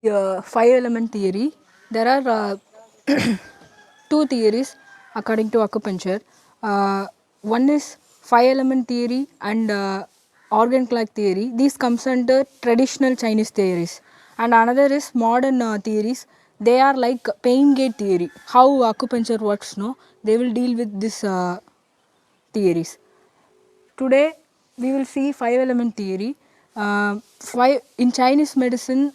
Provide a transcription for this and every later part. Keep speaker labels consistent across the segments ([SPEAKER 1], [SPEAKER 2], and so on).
[SPEAKER 1] Five element theory. There are two theories according to acupuncture. One is five element theory and organ clock theory. These comes under traditional Chinese theories. And another is modern theories. They are like pain gate theory. How acupuncture works, no? They will deal with this theories. Today we will see five element theory. Five in Chinese medicine,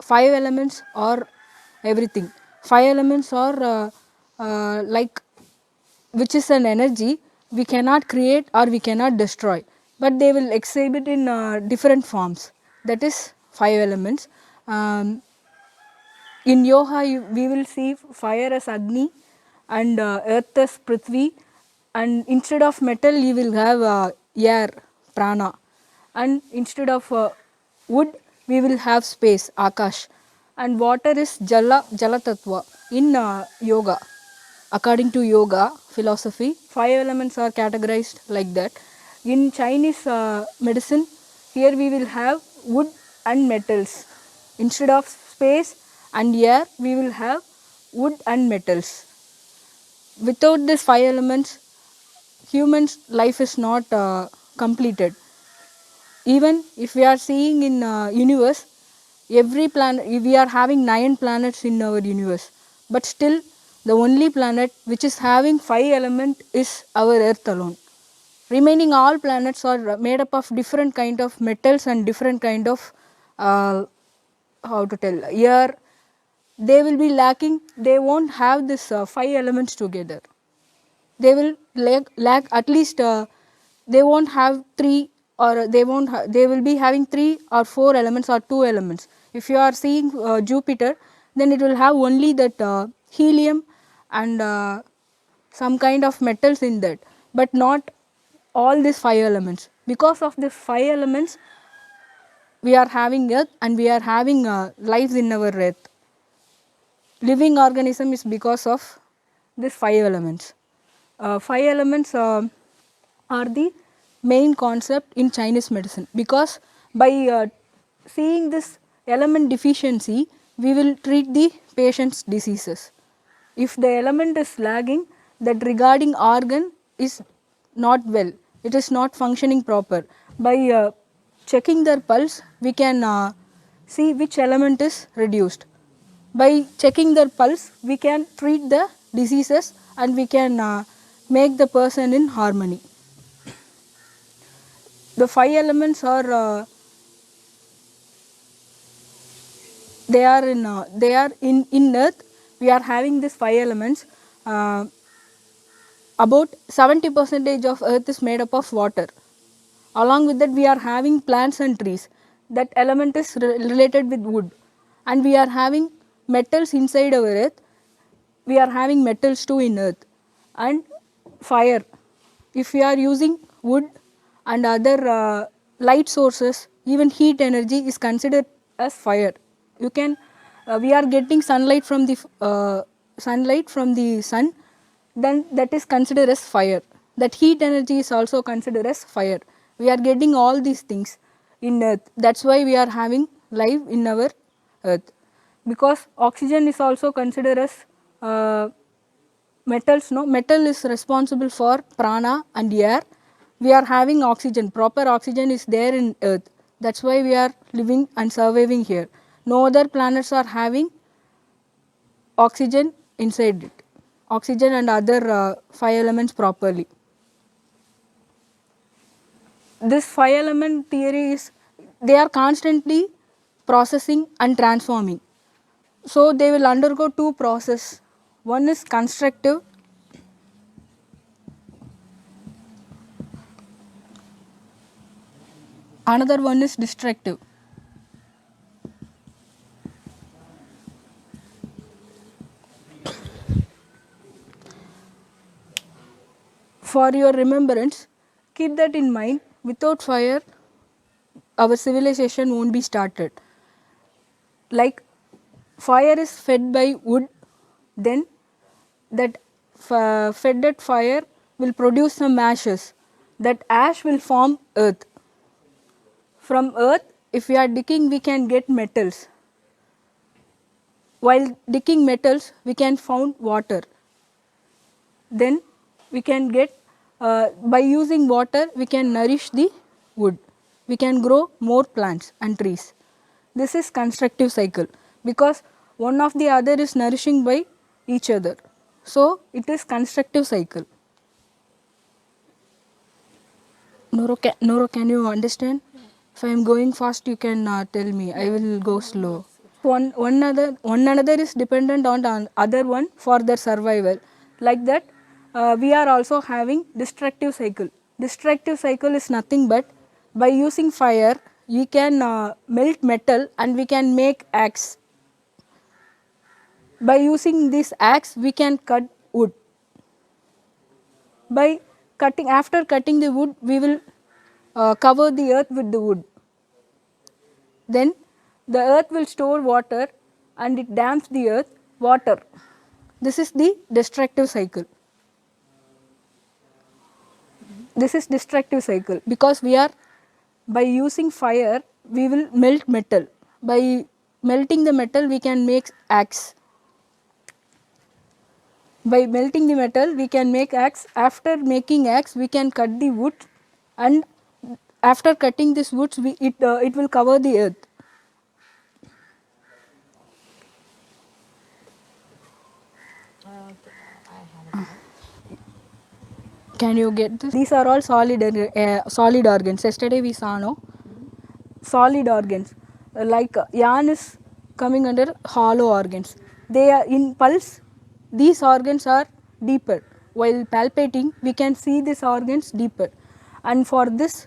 [SPEAKER 1] five elements are everything. Five elements are like, which is an energy we cannot create or we cannot destroy, but they will exhibit in different forms. That is five elements. In yoga we will see fire as Agni and earth as Prithvi, and instead of metal you will have air, prana, and instead of wood we will have space, Akash, and water is Jala Tattva in yoga. According to yoga philosophy, five elements are categorized like that. In Chinese medicine, here we will have wood and metals. Instead of space and air, we will have wood and metals. Without these five elements, human's life is not completed. Even if we are seeing in universe, every planet, we are having 9 planets in our universe, but still the only planet which is having 5 element is our earth alone. Remaining all planets are made up of different kind of metals and different kind of how to tell, air. They will be lacking, they won't have this 5 elements together. They will lack at least they won't have 3, or they will be having 3 or 4 elements or 2 elements. If you are seeing Jupiter, then it will have only that helium and some kind of metals in that, but not all these 5 elements. Because of these 5 elements we are having earth and we are having lives in our earth. Living organism is because of these 5 elements. Five elements are the main concept in Chinese medicine, because by seeing this element deficiency we will treat the patient's diseases. If the element is lagging, that regarding organ is not well, it is not functioning proper. By checking their pulse we can see which element is reduced. By checking their pulse we can treat the diseases and we can make the person in harmony. The 5 elements are they are in earth. We are having these 5 elements. About 70% of earth is made up of water. Along with that we are having plants and trees. That element is related with wood, and we are having metals inside our earth. We are having metals too in earth. And fire, if we are using wood and other light sources, even heat energy is considered as fire. You can we are getting sunlight from the sun, then that is considered as fire. That heat energy is also considered as fire. We are getting all these things in earth. That's why we are having life in our earth. Because oxygen is also considered as metals. No, metal is responsible for prana and air. We are having oxygen, proper oxygen is there in earth. That's why we are living and surviving here. No other planets are having oxygen inside it, oxygen and other 5 elements properly. This 5 element theory is, they are constantly processing and transforming. So they will undergo 2 processes. One is constructive, another one is destructive. For your remembrance, keep that in mind. Without fire our civilization won't be started. Like fire is fed by wood, then that fed fire will produce some ashes. That ash will form earth. From earth, if we are digging we can get metals. while digging metals we can found water. Then we can get by using water we can nourish the wood, we can grow more plants and trees. This is constructive cycle because one of the other is nourishing by each other. So it is constructive cycle. Noro, can you understand? If I am going fast, you can tell me. I will go slow. One another is dependent on other one for their survival. Like that, we are also having destructive cycle. Destructive cycle is nothing but by using fire, we can melt metal and we can make axe. By using this axe, we can cut wood. By cutting, after cutting the wood, we will cover the earth with the wood. Then the earth will store water and it dams the earth water. This is the destructive cycle. This is destructive cycle because we are, by using fire we will melt metal. By melting the metal we can make axe. By melting the metal we can make axe. After making axe we can cut the wood, and after cutting this wood it will cover the earth. Can you get this? These are all solid organs. Yesterday we saw, no? Solid organs. Like yarn is coming under hollow organs. They are in pulse. These organs are deeper. While palpating, we can see these organs deeper. And for this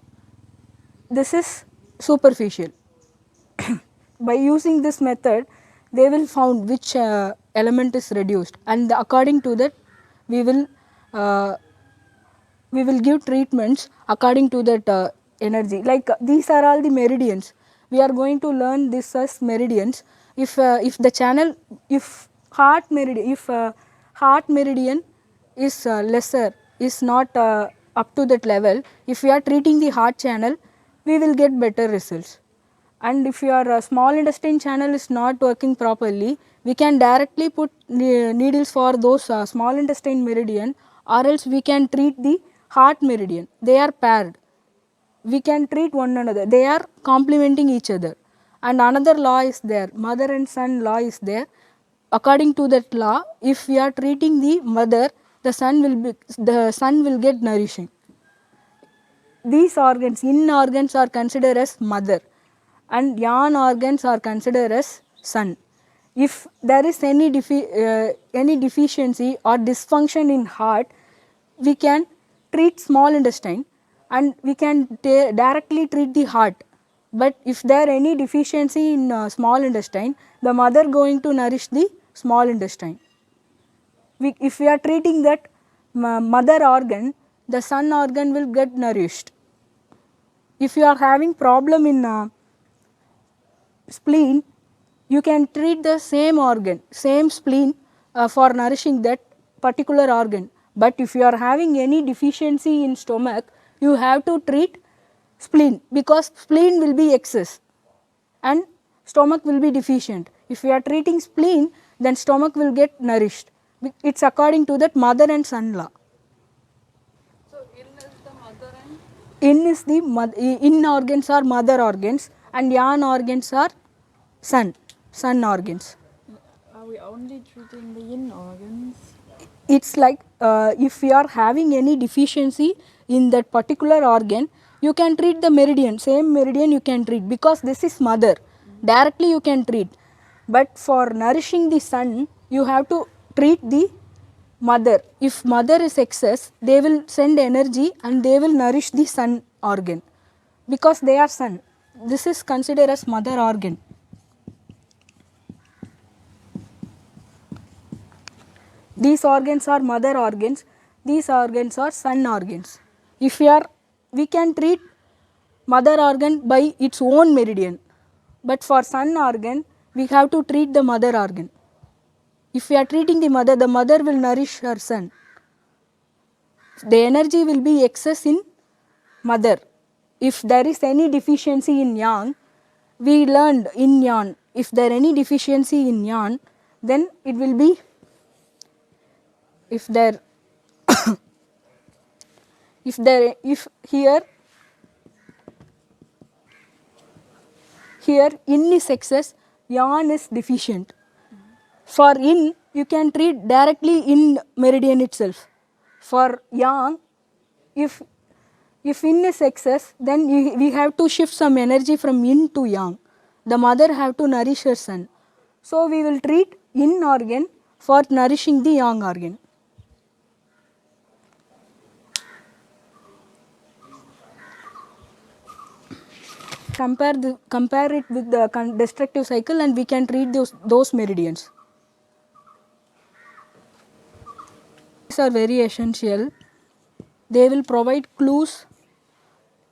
[SPEAKER 1] is superficial. By using this method, they will found which element is reduced, and according to that, we will give treatments according to that energy. Like these are all the meridians. We are going to learn this as meridians. If the channel, if heart meridian is lesser, is not up to that level, if we are treating the heart channel, we will get better results. And if your small intestine channel is not working properly, we can directly put needles for those small intestine meridian, or else we can treat the heart meridian. They are paired. We can treat one another. They are complementing each other. And another law is there, mother and son law is there. According to that law, if we are treating the mother, the son will get nourishing. These organs, in organs are considered as mother, and yan organs are considered as son. If there is any deficiency or dysfunction in heart, we can treat small intestine and we can directly treat the heart. But if there any deficiency in small intestine, the mother going to nourish the small intestine. If we are treating that mother organ, the son organ will get nourished. If you are having problem in spleen, you can treat the same organ, same spleen for nourishing that particular organ. But if you are having any deficiency in stomach, you have to treat spleen, because spleen will be excess and stomach will be deficient. If you are treating spleen, then stomach will get nourished. It is according to that mother and son law.
[SPEAKER 2] So in is the mother and?
[SPEAKER 1] In is the in organs are mother organs and yan organs are son organs.
[SPEAKER 2] Are we only treating the yin organs?
[SPEAKER 1] It's like if we are having any deficiency in that particular organ, you can treat the meridian, same meridian you can treat, because this is mother. Directly you can treat. But for nourishing the son, you have to treat the mother. If mother is excess, they will send energy and they will nourish the son organ, because they are son. This is considered as mother organ. These organs are mother organs, these organs are son organs. If we can treat mother organ by its own meridian, but for son organ, we have to treat the mother organ. If we are treating the mother will nourish her son. The energy will be excess in mother. If there is any deficiency in yang, we learned in yan, if there any deficiency in yan, then it will be, if there if here yin is excess, yang is deficient. For yin you can treat directly in meridian itself. For yang, if yin is excess, then we have to shift some energy from yin to yang. The mother have to nourish her son. So we will treat yin organ for nourishing the yang organ. Compare it with the destructive cycle and we can treat those meridians. These are very essential. They will provide clues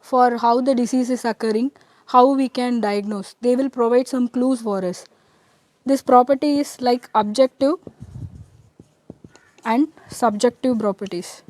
[SPEAKER 1] for how the disease is occurring, how we can diagnose. They will provide some clues for us. This property is like objective and subjective properties.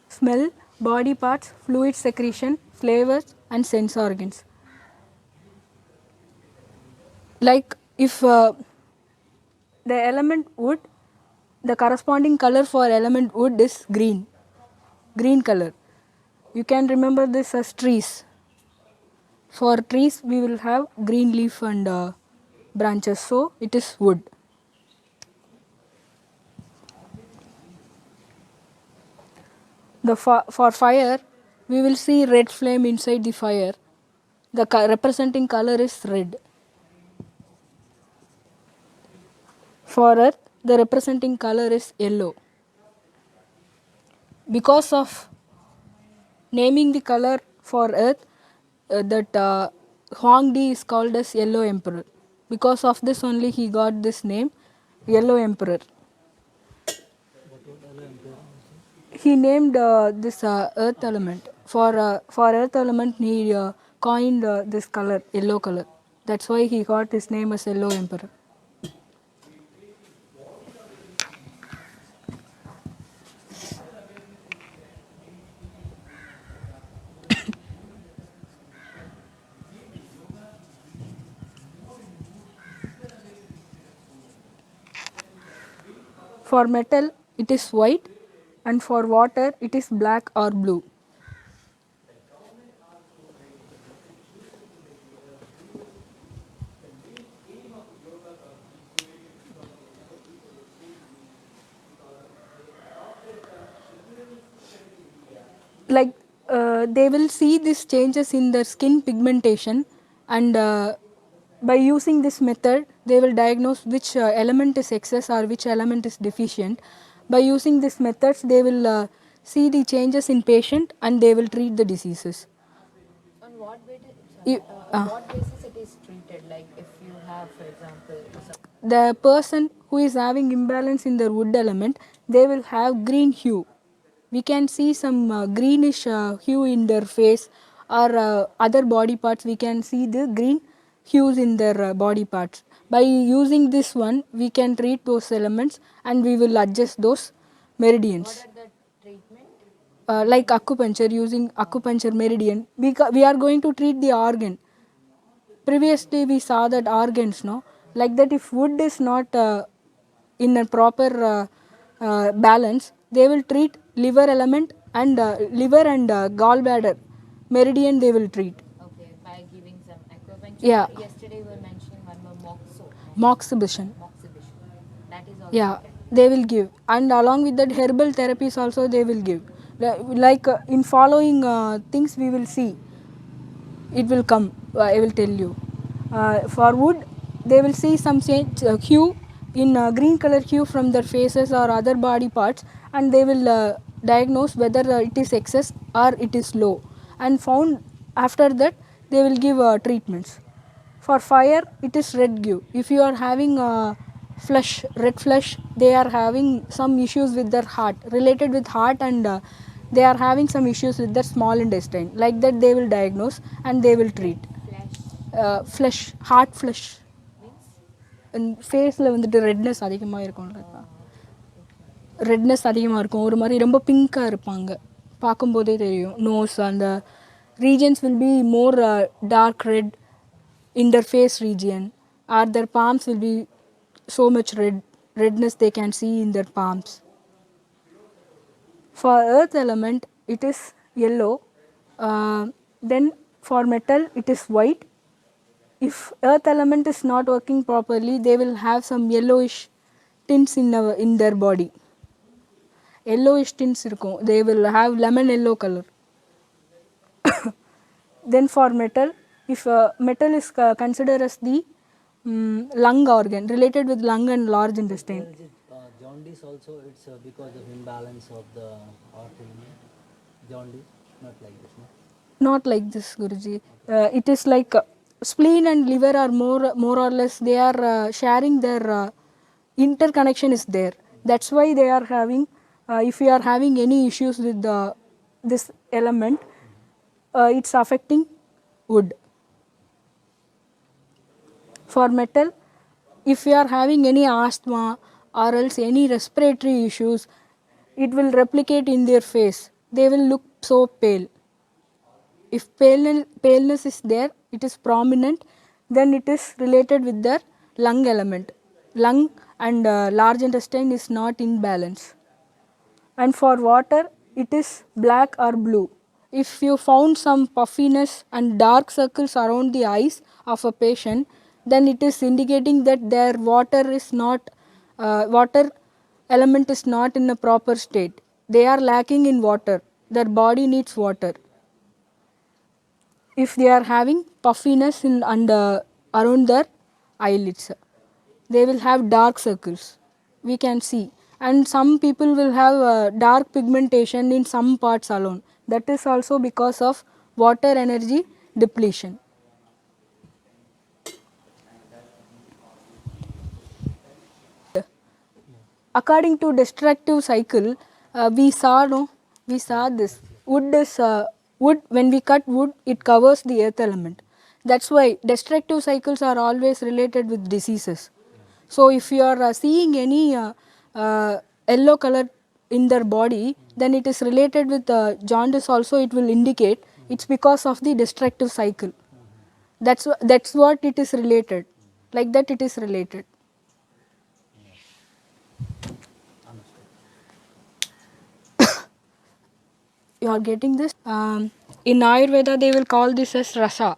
[SPEAKER 1] Smell, body parts, fluid secretion, flavors and sense organs. Like if the element wood, the corresponding color for element wood is green color. You can remember this as trees. For trees we will have green leaf and branches, so it is wood. For fire we will see red flame inside the fire. The representing color is red. For earth the representing color is yellow. Because of naming the color for earth, that Huangdi is called as Yellow Emperor. Because of this only he got this name, Yellow Emperor. He named this earth element. For earth element he coined this color, yellow color. That's why he got his name as Yellow Emperor. For metal it is white and for water it is black or blue. Like they will see these changes in their skin pigmentation, and by using this method they will diagnose which element is excess or which element is deficient. By using these methods they will see the changes in patient and they will treat the diseases.
[SPEAKER 3] On what basis,
[SPEAKER 1] You-
[SPEAKER 3] on what basis it is treated? Like if you have, for example,
[SPEAKER 1] the person who is having imbalance in their wood element, they will have green hue. We can see some greenish hue in their face or other body parts. We can see the green hues in their body parts. By using this one we can treat those elements and we will adjust those meridians.
[SPEAKER 3] what are the treatment?
[SPEAKER 1] Like acupuncture, using acupuncture meridian, we are going to treat the organ. Previously we saw that organs, no, like that if wood is not in a proper balance, they will treat liver element and liver and gallbladder meridian they will treat.
[SPEAKER 3] Okay, by giving some acupuncture.
[SPEAKER 1] Yeah.
[SPEAKER 3] Yesterday we were mentioning one more moxo.
[SPEAKER 1] Moxibustion.
[SPEAKER 3] Moxibustion. That is also
[SPEAKER 1] Yeah,
[SPEAKER 3] okay.
[SPEAKER 1] they will give, and along with that herbal therapies also they will give. Like in following things we will see, it will come. I will tell you. For wood they will see some change, hue in green color hue from their faces or other body parts, and they will diagnose whether it is excess or it is low, and found after that they will give treatments. For fire it is red give. If you are having flush, red flush, they are having some issues with their heart, related with heart, and they are having some issues with their small intestine. Like that they will diagnose and they will treat. Flush, heart flush. ஃபேஸில் வந்துட்டு redness அதிகமாக இருக்கும்ல, redness அதிகமாக இருக்கும், ஒரு மாதிரி ரொம்ப பிங்காக இருப்பாங்க, பார்க்கும்போதே தெரியும். நோஸ் அந்த regions will be more dark red in their face region, or their palms will be so much redness they can see in their palms. For earth element it is yellow, then for metal it is white. If earth element is not working properly, they will have some yellowish tints in their body. Yellowish tints irukum, they will have lemon yellow color. Then for metal, if metal is considered as the lung organ, related with lung and large intestine.
[SPEAKER 4] Jaundice also, it's because of imbalance of the organ. Jaundice, not like this, no?
[SPEAKER 1] Not like this, Guruji. It is like spleen and liver are more or less, they are sharing their interconnection is there. That's why they are having, if you are having any issues with this element, it's affecting wood. For metal, if you are having any asthma or else any respiratory issues, it will replicate in their face. They will look so pale. If paleness is there, it is prominent, then it is related with their lung element. Lung and large intestine is not in balance. And for water, it is black or blue. If you found some puffiness and dark circles around the eyes of a patient, then it is indicating that their water element is not in a proper state. They are lacking in water. Their body needs water. If they are having puffiness around their eyelids, they will have dark circles, we can see. And some people will have dark pigmentation in some parts alone. That is also because of water energy depletion. According to destructive cycle, we saw this. Wood, when we cut wood, it covers the earth element. That's why destructive cycles are always related with diseases. So if you are seeing any yellow color in their body, then it is related with jaundice also. It will indicate it's because of the destructive cycle. That's what it is related. Like that it is related. You are getting this? In Ayurveda they will call this as rasa.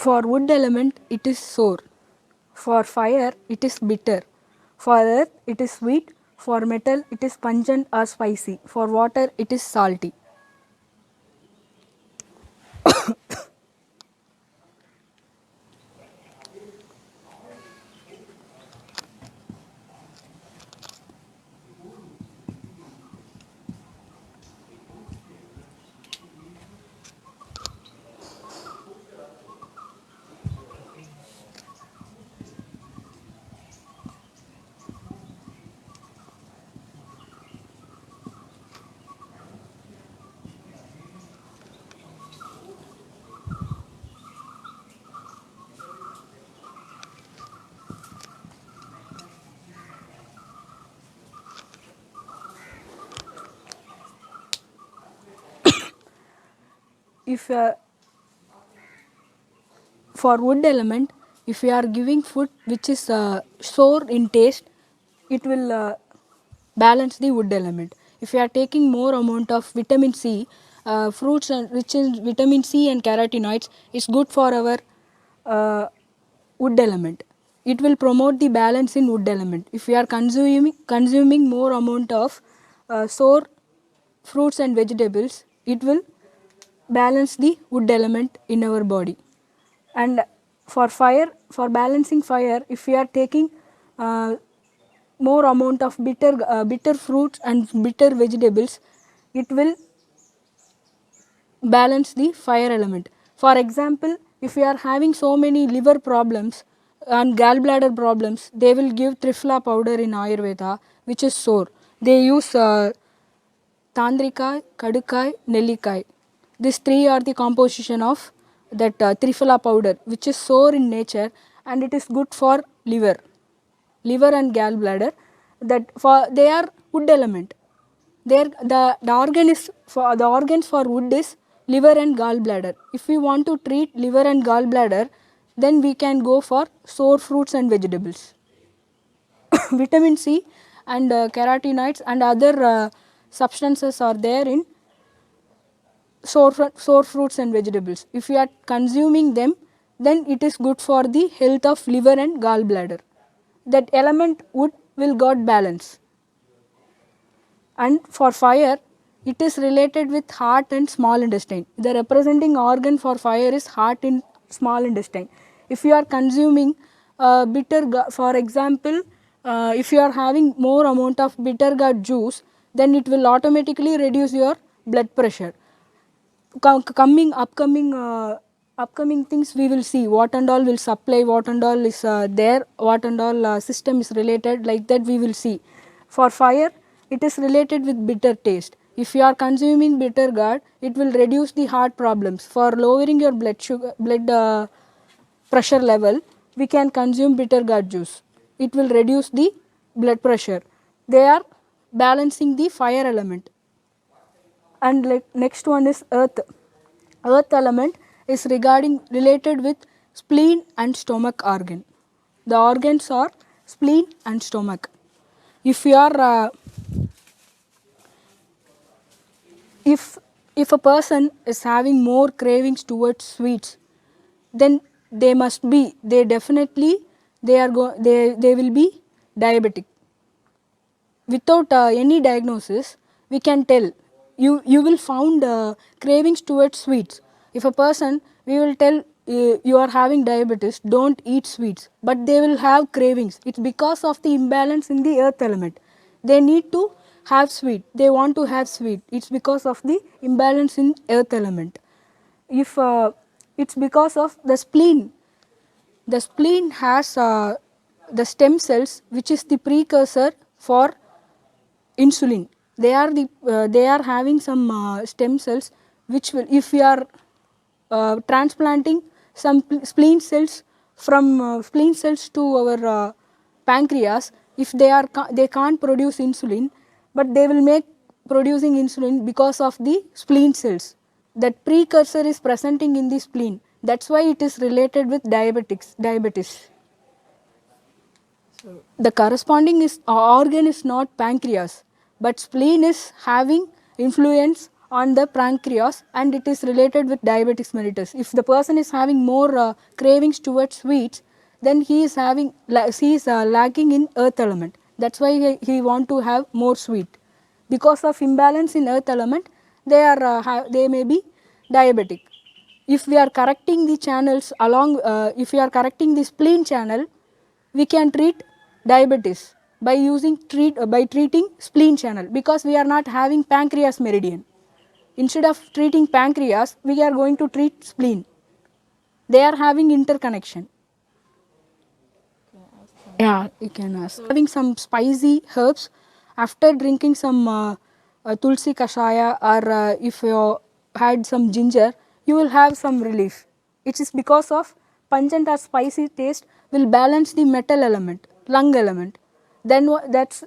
[SPEAKER 1] For wood element it is sour. For fire it is bitter. For earth it is sweet. For metal it is pungent or spicy. For water it is salty. If for wood element, If you are giving food which is sour in taste, it will balance the wood element. If you are taking more amount of vitamin C, fruits and rich in vitamin C and carotenoids, it's good for our wood element. It will promote the balance in wood element. If we are consuming more amount of sour fruits and vegetables, it will balance the wood element in our body. And for fire, for balancing fire, if we are taking more amount of bitter fruits and bitter vegetables, it will balance the fire element. For example, if you are having so many liver problems and gallbladder problems, they will give Triphala powder in Ayurveda, which is sour. They use Tandrikai, Kadukai, Nellikai. These three are the composition of that Triphala powder, which is sour in nature and it is good for liver and gallbladder. That for they are wood element. The organ is for the organs for wood is liver and gallbladder. If we want to treat liver and gallbladder, then we can go for sour fruits and vegetables. Vitamin C and carotenoids and other substances are there in sour fruits and vegetables. If we are consuming them, then it is good for the health of liver and gallbladder. That element wood will got balance. And for fire, it is related with heart and small intestine. The representing organ for fire is heart and small intestine. If you are consuming for example, if you are having more amount of bitter gourd juice, then it will automatically reduce your blood pressure. Upcoming things we will see what and all will supply, what and all is there, what and all system is related, like that we will see. For fire, it is related with bitter taste. If you are consuming bitter gourd, it will reduce the heart problems. For lowering your blood pressure level, we can consume bitter gourd juice. It will reduce the blood pressure. They are balancing the fire element. And like next one is earth. Earth element is related with spleen and stomach organ. The organs are spleen and stomach. If you are if a person is having more cravings towards sweets, then they definitely they will be diabetic. Without any diagnosis, we can tell. You will found cravings towards sweets. If a person, we will tell you are having diabetes, don't eat sweets, but they will have cravings. It's because of the imbalance in the earth element. They need to have sweet, they want to have sweet. It's because of the imbalance in earth element. If it's because of the spleen. The spleen has the stem cells, which is the precursor for insulin. They are having some stem cells which will, if we are transplanting some spleen cells from spleen cells to our pancreas, if they can't produce insulin, but they will make producing insulin because of the spleen cells. That precursor is presenting in the spleen. That's why it is related with diabetes. The corresponding organ is not pancreas, but spleen is having influence on the pancreas and it is related with diabetes mellitus. If the person is having more cravings towards sweets, then he is lacking in earth element. That's why he want to have more sweet. Because of imbalance in earth element, they may be diabetic. If we are correcting the channels along, if we are correcting the spleen channel, we can treat diabetes by treating spleen channel, because we are not having pancreas meridian. Instead of treating pancreas, we are going to treat spleen. They are having interconnection. Yeah, you can ask. Having some spicy herbs after drinking some tulsi kashaya, or if you had some ginger, you will have some relief. It is because of pungent or spicy taste will balance the metal element, lung element. Then that's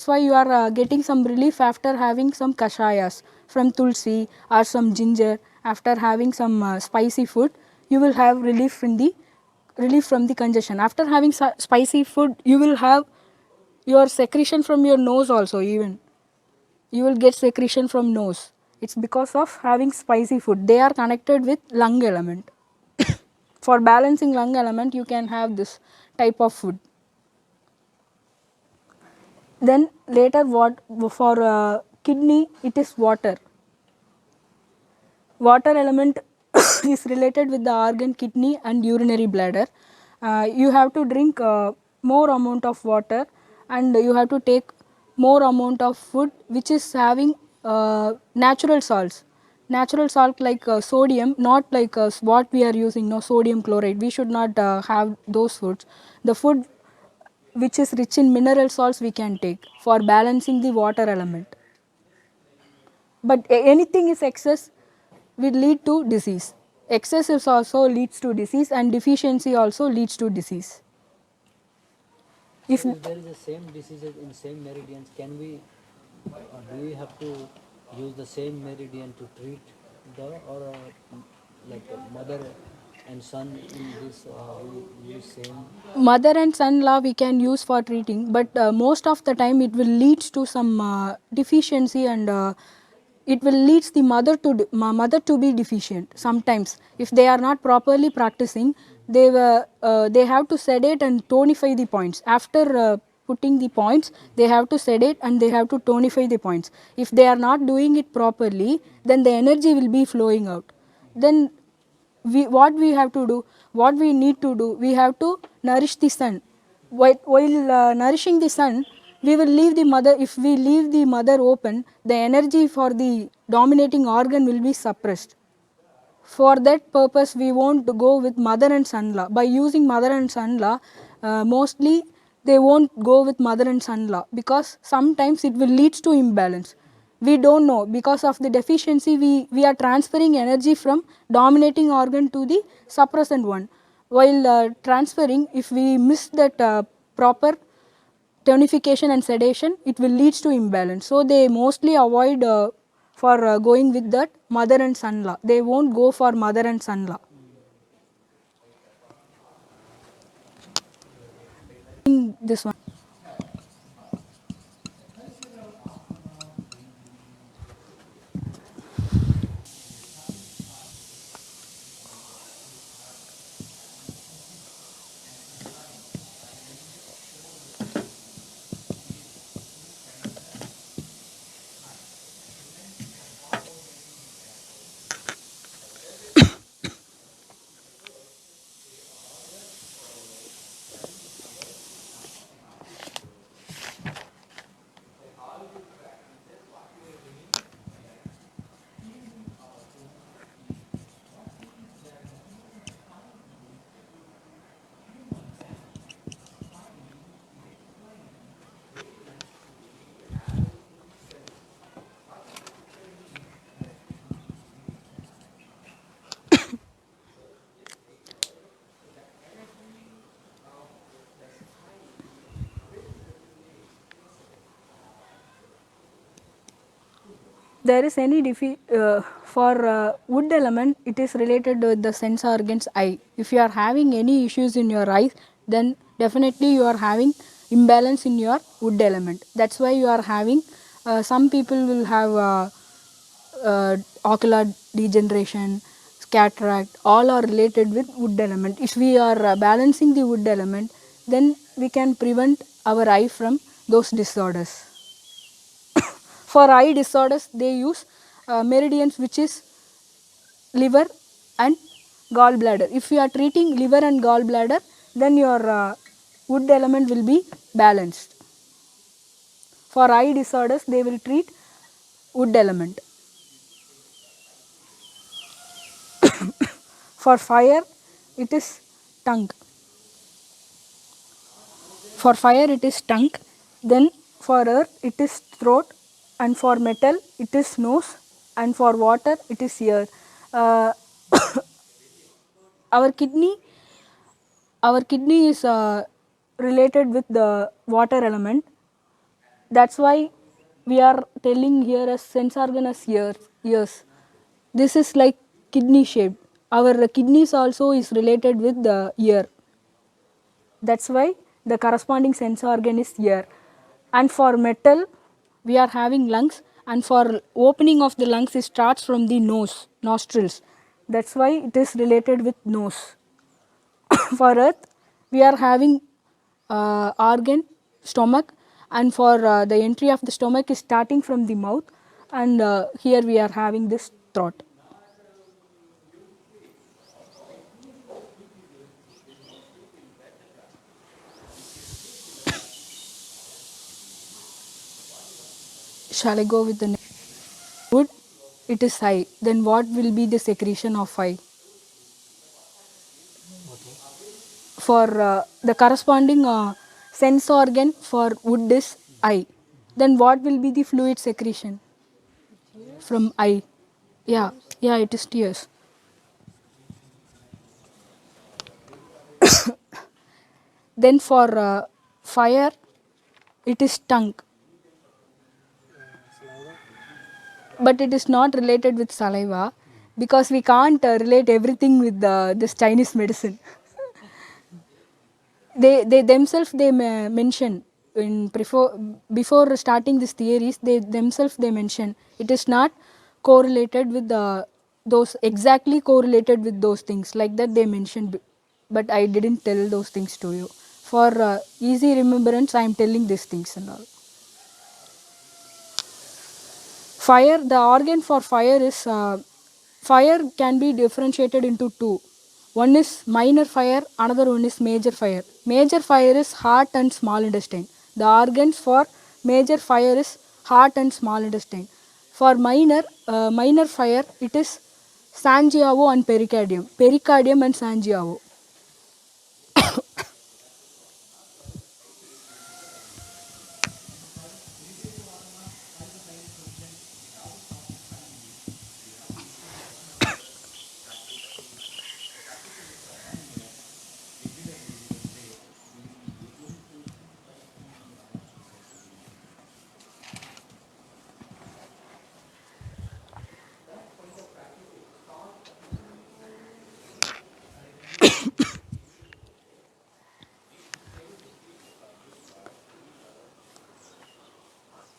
[SPEAKER 1] why you are getting some relief after having some kashayas from tulsi or some ginger. After having some spicy food, you will have relief in the relief from the congestion. After having spicy food, you will have your secretion from your nose also. Even you will get secretion from nose. It's because of having spicy food. They are connected with lung element. For balancing lung element, you can have this type of food. Then later, what for kidney, it is water. Water element is related with the organ kidney and urinary bladder. You have to drink more amount of water, and you have to take more amount of food which is having natural salts. Natural salt like sodium, not like what we are using, no, sodium chloride. We should not have those foods. The food which is rich in mineral salts we can take for balancing the water element. But anything is excess will lead to disease. Excess is also leads to disease, and deficiency also leads to disease.
[SPEAKER 4] If there is the same diseases in same meridians, can we do we have to use the same meridian to treat the or like mother and son in this we use same?
[SPEAKER 1] Mother and son law we can use for treating, but most of the time it will lead to some deficiency, and it will lead the mother to be deficient. Sometimes if they are not properly practicing, they have to sedate and tonify the points. After putting the points, they have to sedate and they have to tonify the points. If they are not doing it properly, then the energy will be flowing out. Then what we have to do, what we need to do, we have to nourish the sun. While nourishing the sun, we will leave the mother. If we leave the mother open, the energy for the dominating organ will be suppressed. For that purpose, we won't go with mother and son law. By using mother and son law, mostly they won't go with mother and son law, because sometimes it will lead to imbalance. We don't know, because of the deficiency we are transferring energy from dominating organ to the suppressant one. While transferring, if we miss that proper tonification and sedation, it will lead to imbalance. So they mostly avoid for going with that mother and son law. They won't go for mother and son law. This one. There is any for wood element, it is related with the sense organs eye. If you are having any issues in your eyes, then definitely you are having imbalance in your wood element. That's why you are having some people will have ocular degeneration, cataract, all are related with wood element. If we are balancing the wood element, then we can prevent our eye from those disorders. For eye disorders, they use meridians, which is liver and gallbladder. If you are treating liver and gallbladder, then your wood element will be balanced. For eye disorders, they will treat wood element. For fire, it is tongue. For fire, it is tongue. Then for earth, it is throat. And for metal, it is nose. And for water, it is ear. Uh, our kidney is related with the water element. That's why we are telling here as sense organ as ears. This is like kidney shaped. Our kidneys also is related with the ear. That's why the corresponding sense organ is ear. And for metal, we are having lungs, and for opening of the lungs, it starts from the nose, nostrils. That's why it is related with nose. For earth, we are having organ, stomach, and for the entry of the stomach is starting from the mouth, and here we are having this throat. Shall I go with the next? Wood, it is high. Then what will be the secretion of eye? For the corresponding sense organ for wood is eye. Then what will be the fluid secretion from eye? Yeah, yeah, it is tears. Then for fire, it is tongue. But it is not related with saliva because we can't relate everything with this Chinese medicine. They themselves they mention in before starting these theories, they themselves they mention it is not correlated with those exactly correlated with those things like that they mentioned, but I didn't tell those things to you. For easy remembrance, I am telling these things and all. Fire, the organ for fire is fire can be differentiated into two. One is minor fire, another one is major fire. Major fire is heart and small intestine. The organs for major fire is heart and small intestine. For minor fire, it is Sangiavo and pericardium. Pericardium and Sangiavo.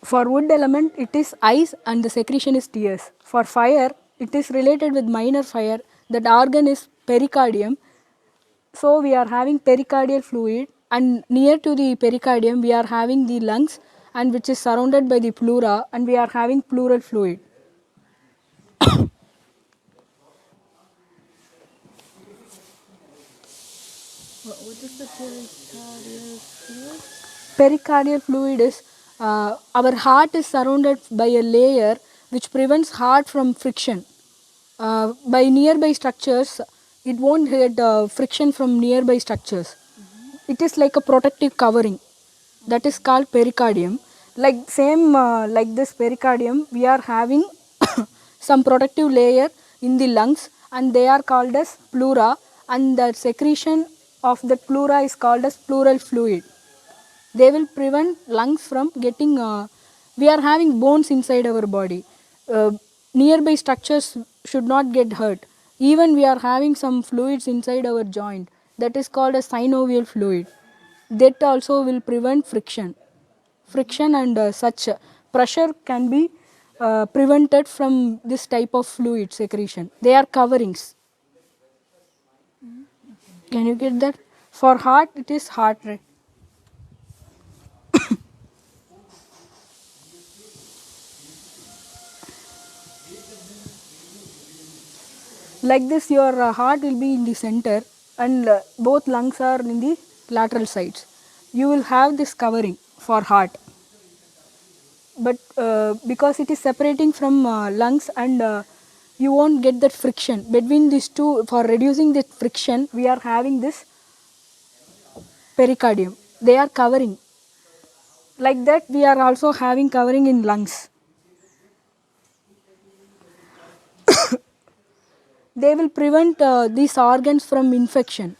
[SPEAKER 1] For wood element, it is ice and the secretion is tears. For fire, it is related with minor fire. That organ is pericardium. So we are having pericardial fluid, and near to the pericardium we are having the lungs, and which is surrounded by the pleura, and we are having pleural fluid.
[SPEAKER 2] What is the pericardial fluid?
[SPEAKER 1] Pericardial fluid is our heart is surrounded by a layer which prevents heart from friction. By nearby structures, it won't get friction from nearby structures. It is like a protective covering. That is called pericardium. Like same like this pericardium, we are having some protective layer in the lungs, and they are called as pleura, and the secretion of the pleura is called as pleural fluid. They will prevent lungs from getting we are having bones inside our body. Nearby structures should not get hurt. Even we are having some fluids inside our joint, that is called a synovial fluid. That also will prevent friction and such pressure can be prevented from this type of fluid secretion. They are coverings. Can you get that? For heart, it is heart rate. Like this, your heart will be in the center, and both lungs are in the lateral sides. You will have this covering for heart, but because it is separating from lungs, and you won't get that friction between these two. For reducing the friction, we are having this pericardium. They are covering. Like that, we are also having covering in lungs. They will prevent these organs from infection.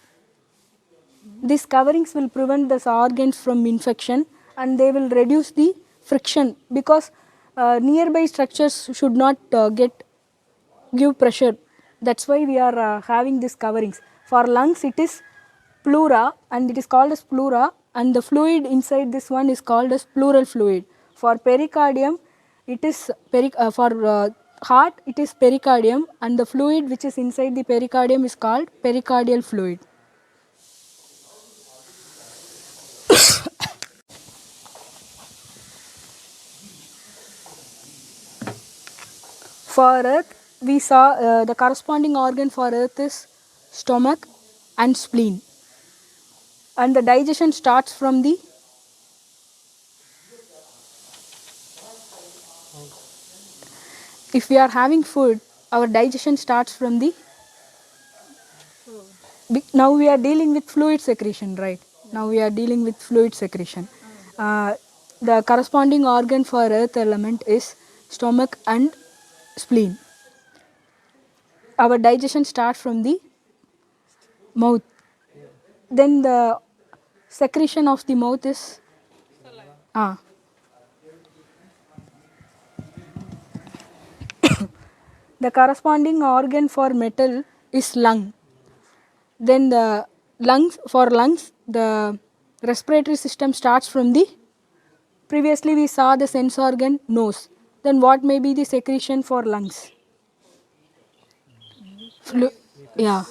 [SPEAKER 1] These coverings will prevent these organs from infection, and they will reduce the friction because nearby structures should not give pressure. That's why we are having these coverings. For lungs, it is pleura, and it is called as pleura, and the fluid inside this one is called as pleural fluid. For pericardium, it is for heart it is pericardium, and the fluid which is inside the pericardium is called pericardial fluid. For earth, we saw the corresponding organ for earth is stomach and spleen, and the digestion starts from the, if we are having food, our digestion starts from the, now we are dealing with fluid secretion, right? Now we are dealing with fluid secretion. The corresponding organ for earth element is stomach and spleen. Our digestion starts from the mouth. Then the secretion of the mouth is the corresponding organ for metal is lung. Then the lungs, for lungs, the respiratory system starts from the, previously we saw the sense organ nose. Then what may be the secretion for lungs? Yeah,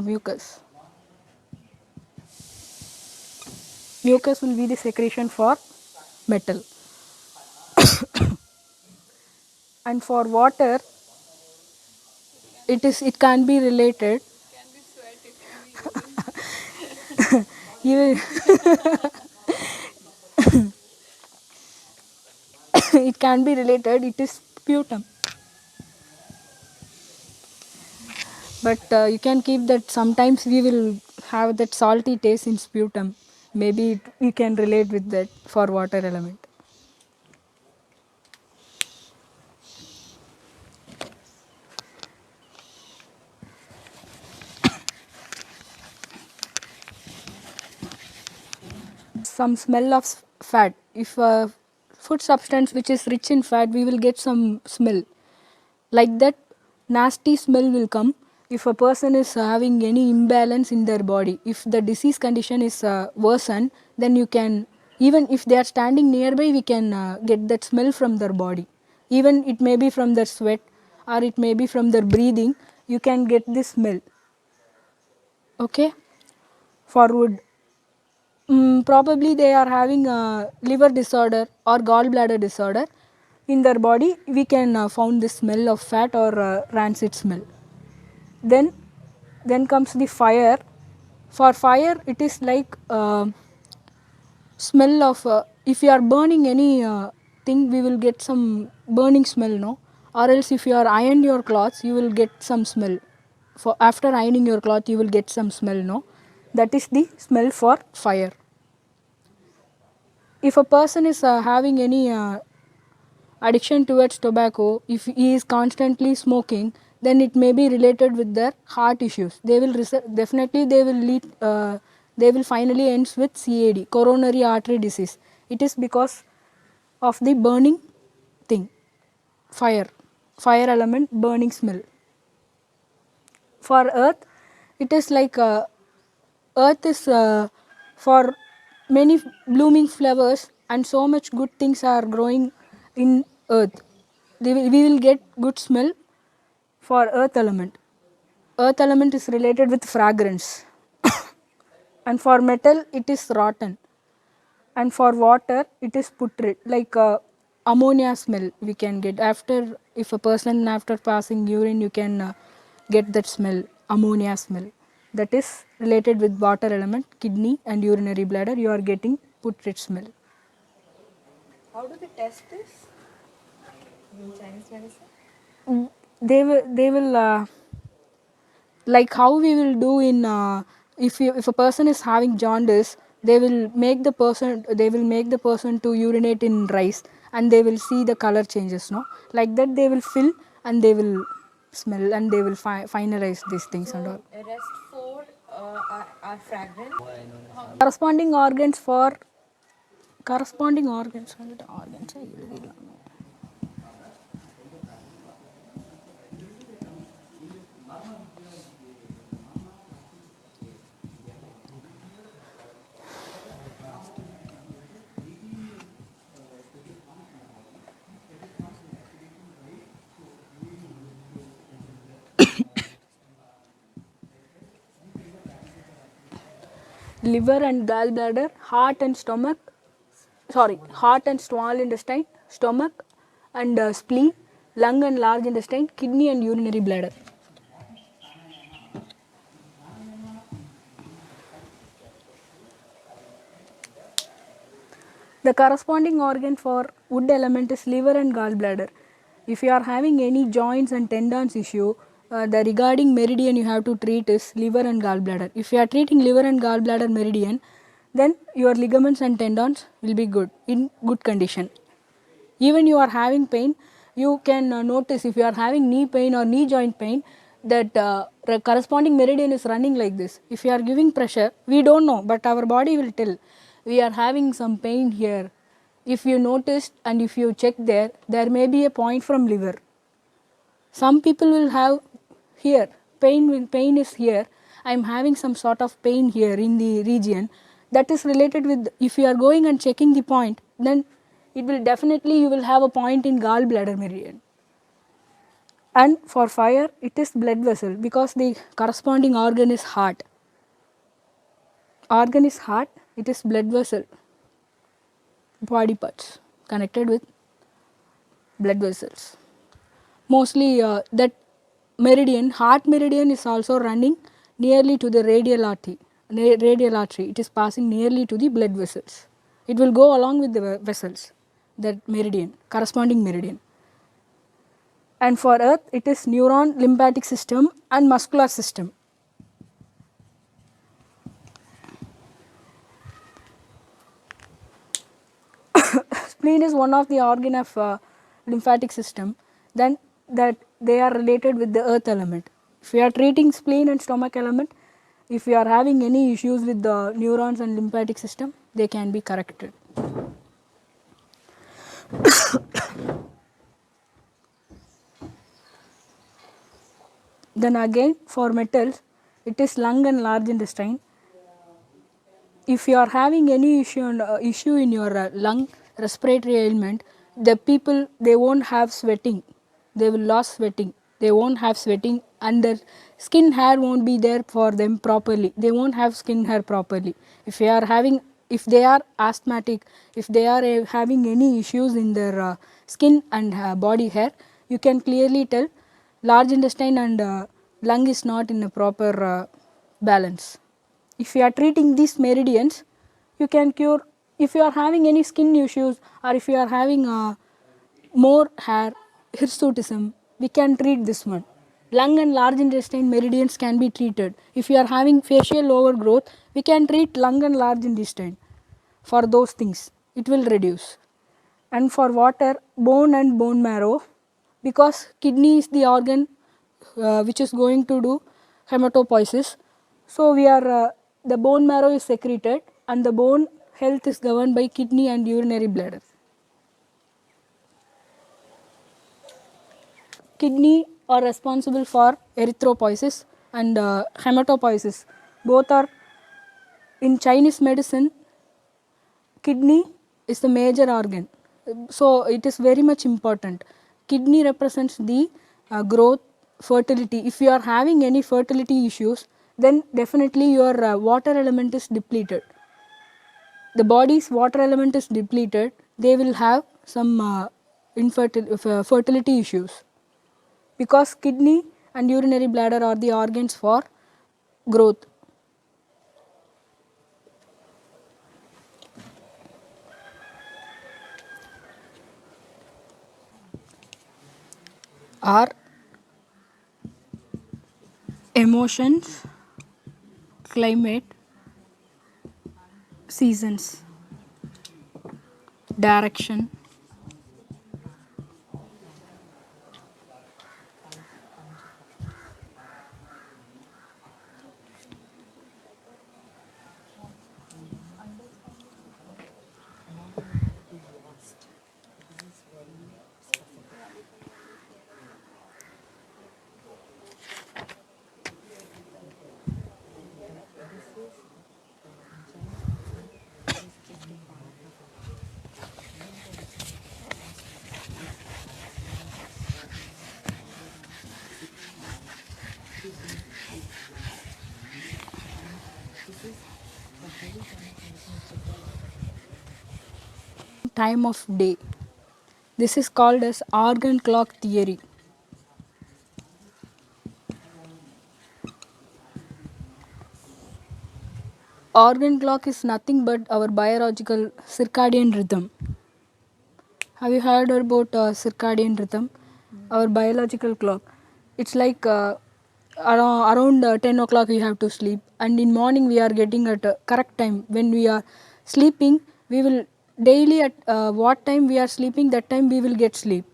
[SPEAKER 1] mucus. Mucus will be the secretion for metal. And for water, it can be related. You will it can be related, it is sputum. But you can keep that, sometimes we will have that salty taste in sputum. Maybe we can relate with that for water element. Some smell of fat. If food substance which is rich in fat, we will get some smell. Like that, nasty smell will come if a person is having any imbalance in their body. If the disease condition is worsened, then you can, even if they are standing nearby, we can get that smell from their body. Even it may be from their sweat or it may be from their breathing, you can get this smell. Okay? For wood. Probably they are having a liver disorder or gallbladder disorder. In their body, we can found the smell of fat or rancid smell. Then comes the fire. For fire, it is like smell of, if you are burning any thing, we will get some burning smell, no? Or else if you are ironed your clothes, you will get some smell. For after ironing your cloth, you will get some smell, no? That is the smell for fire. If a person is having any addiction towards tobacco, if he is constantly smoking, then it may be related with their heart issues. They will definitely they will lead, they will finally ends with CAD, coronary artery disease. It is because of the burning thing, fire element, burning smell. For earth, it is like earth is for many blooming flowers and so much good things are growing in earth. We will get good smell for earth element. Earth element is related with fragrance. And for metal, it is rotten. And for water, it is putrid, like ammonia smell we can get. After, if a person after passing urine, you can get that smell, ammonia smell. That is related with water element, kidney and urinary bladder, you are getting putrid smell.
[SPEAKER 3] How do they test this in Chinese medicine?
[SPEAKER 1] They will like how we will do in if a person is having jaundice, they will make the person to urinate in rice, and they will see the color changes, no? Like that they will fill and they will smell and they will finalize these things and all.
[SPEAKER 3] Rest four are fragrant.
[SPEAKER 1] Corresponding organs for corresponding organs organs liver and gallbladder, heart and stomach, heart and small intestine, stomach and spleen, lung and large intestine, kidney and urinary bladder. The corresponding organ for wood element is liver and gallbladder. If you are having any joints and tendons issue, the regarding meridian you have to treat is liver and gallbladder. If you are treating liver and gallbladder meridian, then your ligaments and tendons will be good, in good condition. Even you are having pain, you can notice if you are having knee pain or knee joint pain, that corresponding meridian is running like this. If you are giving pressure, we don't know, but our body will tell we are having some pain here. If you notice and if you check there, there may be a point from liver. Some people will have here pain is here. I am having some sort of pain here in the region that is related with. If you are going and checking the point, then it will definitely you will have a point in gallbladder meridian. And for fire, it is blood vessel because the corresponding organ is heart. Organ is heart, it is blood vessel, body parts connected with blood vessels. Mostly that meridian, heart meridian is also running nearly to the radial artery. It is passing nearly to the blood vessels. It will go along with the vessels, that meridian, corresponding meridian. And for earth, it is neuron, lymphatic system and muscular system. Spleen is one of the organ of lymphatic system, then that they are related with the earth element. If you are treating spleen and stomach element, if you are having any issues with the neurons and lymphatic system, they can be corrected. Then again for metals, it is lung and large intestine. If you are having any issue in your lung respiratory ailment, the people they won't have sweating, they will lose sweating, they won't have sweating and their skin hair won't be there for them properly, they won't have skin hair properly. If you are having, if they are asthmatic, if they are having any issues in their skin and body hair, you can clearly tell large intestine and lung is not in a proper balance. If you are treating these meridians, you can cure. If you are having any skin issues or if you are having more hair, hirsutism, we can treat this one. Lung and large intestine meridians can be treated. If you are having facial overgrowth, we can treat lung and large intestine. For those things, it will reduce. And for water, bone and bone marrow, because kidney is the organ which is going to do hematopoiesis. So we are the bone marrow is secreted and the bone health is governed by kidney and urinary bladder. Kidney are responsible for erythropoiesis and hematopoiesis. Both are in Chinese medicine. Kidney is the major organ, so it is very much important. Kidney represents the growth, fertility. If you are having any fertility issues, then definitely your water element is depleted. The body's water element is depleted, they will have some fertility issues, because kidney and urinary bladder are the organs for growth. Are emotions, climate, seasons, direction, Time of day. This is called as organ clock theory. Organ clock is nothing but our biological circadian rhythm. Have you heard about circadian rhythm? Our biological clock. It's like around 10 o'clock we have to sleep, and in morning we are getting at correct time. When we are sleeping, we will daily at what time we are sleeping, that time we will get sleep.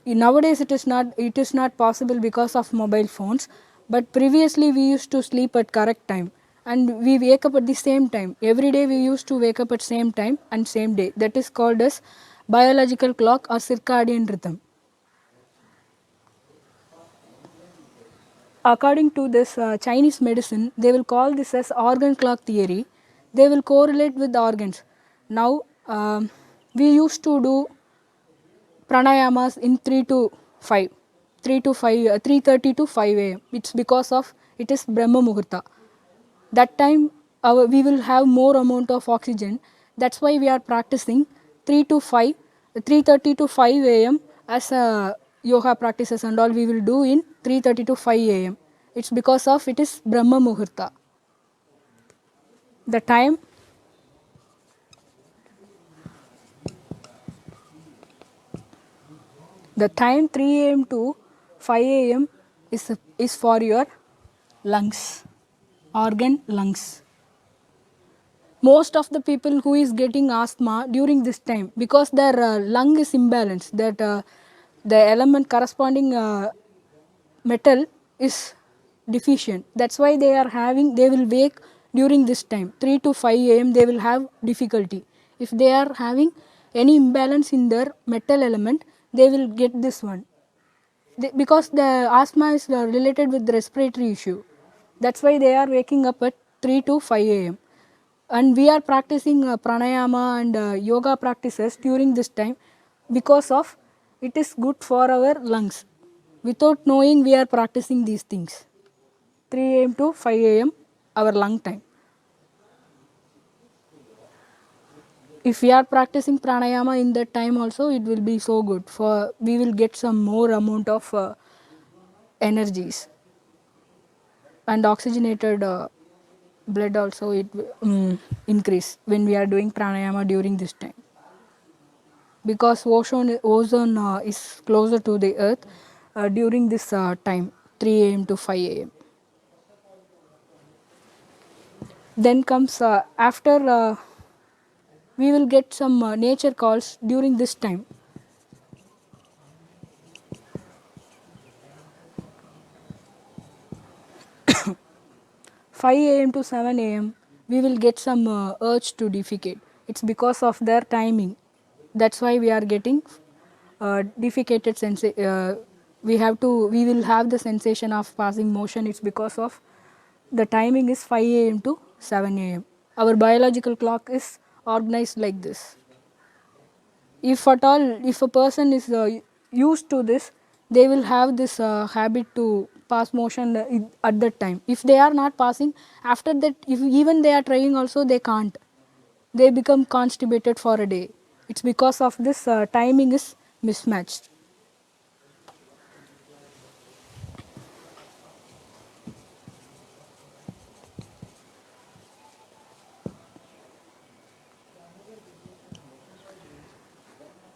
[SPEAKER 1] Nowadays it is not possible because of mobile phones, but previously we used to sleep at correct time and we wake up at the same time. Every day we used to wake up at same time and same day. That is called as biological clock or circadian rhythm. According to this Chinese medicine, they will call this as organ clock theory. They will correlate with the organs. Now we used to do pranayamas in 3 to 5, 3 to 5, 3:30 to 5 a.m. It's because of it is Brahma Muhurta. That time we will have more amount of oxygen. That's why we are practicing 3 to 5, 3:30 to 5 a.m. as yoga practices and all we will do in 3:30 to 5 a.m. It's because of it is Brahma Muhurta. The time The time 3 a.m. to 5 a.m. is for your lungs, organ lungs. Most of the people who is getting asthma during this time because their lung is imbalanced, that the element corresponding metal is deficient. That's why they will wake during this time 3 to 5 a.m. they will have difficulty. If they are having any imbalance in their metal element, they will get this one. Because the asthma is related with the respiratory issue. That's why they are waking up at 3 to 5 a.m. And we are practicing pranayama and yoga practices during this time because of it is good for our lungs. Without knowing, we are practicing these things. 3 a.m. to 5 a.m. our lung time. If we are practicing pranayama in that time also, it will be so good. For we will get some more amount of energies and oxygenated blood also it increase when we are doing pranayama during this time, because ozone is closer to the earth during this time 3 a.m. to 5 a.m. Then comes after we will get some nature calls during this time. 5 a.m. to 7 a.m. we will get some urge to defecate. It's because of their timing. That's why we are getting defecated we will have the sensation of passing motion. It's because of the timing is 5 a.m. to 7 a.m. Our biological clock is organized like this. If at all, if a person is used to this, they will have this habit to pass motion at that time. If they are not passing, after that, if even they are trying also, they can't. They become constipated for a day. It's because of this timing is mismatched.